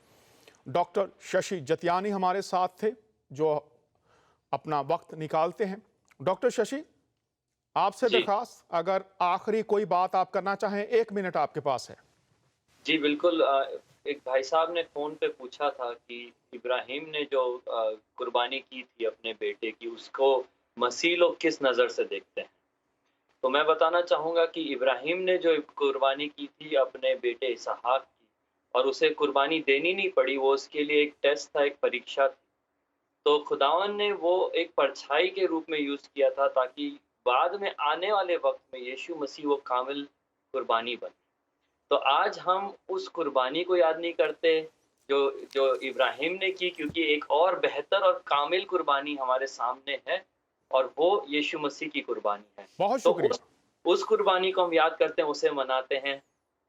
डॉक्टर शशि जतियानी हमारे साथ थे जो अपना वक्त निकालते हैं। डॉक्टर शशि, आपसे दरखास्त, अगर आखिरी कोई बात आप करना चाहें, 1 मिनट आपके पास है। जी बिल्कुल। एक भाई साहब ने फ़ोन पे पूछा था कि इब्राहिम ने जो कुर्बानी की थी अपने बेटे की, उसको मसीह लोग किस नज़र से देखते हैं। तो मैं बताना चाहूँगा कि इब्राहिम ने जो कुर्बानी की थी अपने बेटे इसहाक की, और उसे कुर्बानी देनी नहीं पड़ी, वो उसके लिए एक टेस्ट था, एक परीक्षा थी। तो खुदावन ने वो एक परछाई के रूप में यूज़ किया था, ताकि बाद में आने वाले वक्त में यीशु मसीह वो कामिल कुर्बानी बने। तो आज हम उस कुर्बानी को याद नहीं करते जो इब्राहिम ने की, क्योंकि एक और बेहतर और कामिल कुर्बानी हमारे सामने है, और वो यीशु मसीह की कुर्बानी है। बहुत तो शुक्रिया। उस कुर्बानी को हम याद करते हैं, उसे मनाते हैं,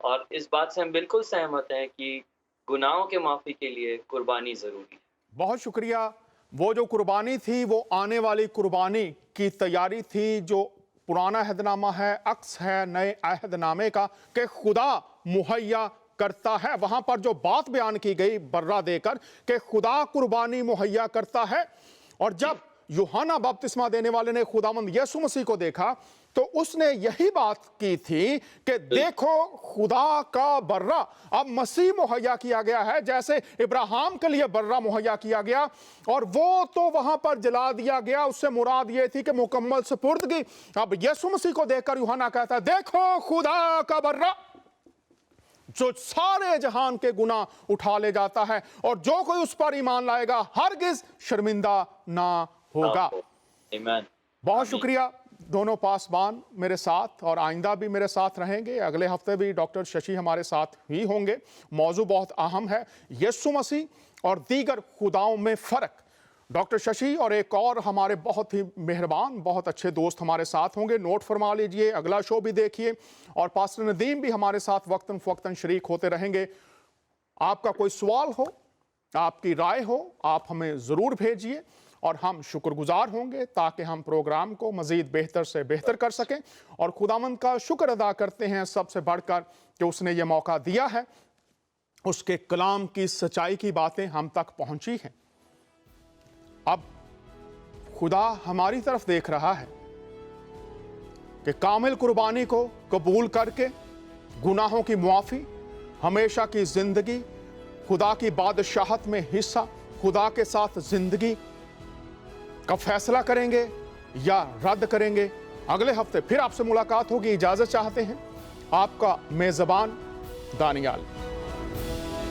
और इस बात से हम बिल्कुल सहमत हैं कि गुनाहों के माफ़ी के लिए कुर्बानी ज़रूरी है। बहुत शुक्रिया। वो जो कुर्बानी थी वो आने वाली कुर्बानी की तैयारी थी, जो पुराना अहदनामा है, अक्स है नए अहदनामे का, कि खुदा मुहैया करता है। वहां पर जो बात बयान की गई बर्रा देकर कि खुदा कुर्बानी मुहैया करता है, और जब यूहन्ना बपतिस्मा देने वाले ने खुदावंद यीशु मसीह को देखा तो उसने यही बात की थी कि देखो खुदा का बर्रा अब मसीह मुहैया किया गया है, जैसे इब्राहिम के लिए बर्रा मुहैया किया गया और वो तो वहां पर जला दिया गया। उससे मुराद ये थी कि मुकम्मल सुपुर्दगी। अब यीशु मसीह को देखकर यूहन्ना कहता है देखो खुदा का बर्रा जो सारे जहान के गुनाह उठा ले जाता है, और जो कोई उस पर ईमान लाएगा हरगिज शर्मिंदा ना होगा। आमीन। बहुत शुक्रिया दोनों पासबान मेरे साथ, और आइंदा भी मेरे साथ रहेंगे। अगले हफ्ते भी डॉक्टर शशि हमारे साथ ही होंगे। मौजू बहुत अहम है, यीशु मसीह और दीगर खुदाओं में फ़र्क। डॉक्टर शशि और एक और हमारे बहुत ही मेहरबान बहुत अच्छे दोस्त हमारे साथ होंगे। नोट फरमा लीजिए, अगला शो भी देखिए, और पास्टर नदीम भी हमारे साथ वक्तन फ़वक्तन शरीक होते रहेंगे। आपका कोई सवाल हो, आपकी राय हो, आप हमें ज़रूर भेजिए, और हम शुक्रगुजार होंगे ताकि हम प्रोग्राम को मज़ीद बेहतर से बेहतर कर सकें। और खुदावंद का शुक्र अदा करते हैं सबसे बढ़कर कि उसने ये मौका दिया है, उसके कलाम की सच्चाई की बातें हम तक पहुंची हैं। अब खुदा हमारी तरफ देख रहा है कि कामिल कुर्बानी को कबूल करके गुनाहों की मुआफ़ी, हमेशा की ज़िंदगी, खुदा की बादशाहत में हिस्सा, खुदा के साथ ज़िंदगी का फैसला करेंगे या रद्द करेंगे। अगले हफ्ते फिर आपसे मुलाकात होगी। इजाज़त चाहते हैं आपका मेज़बान दानियाल।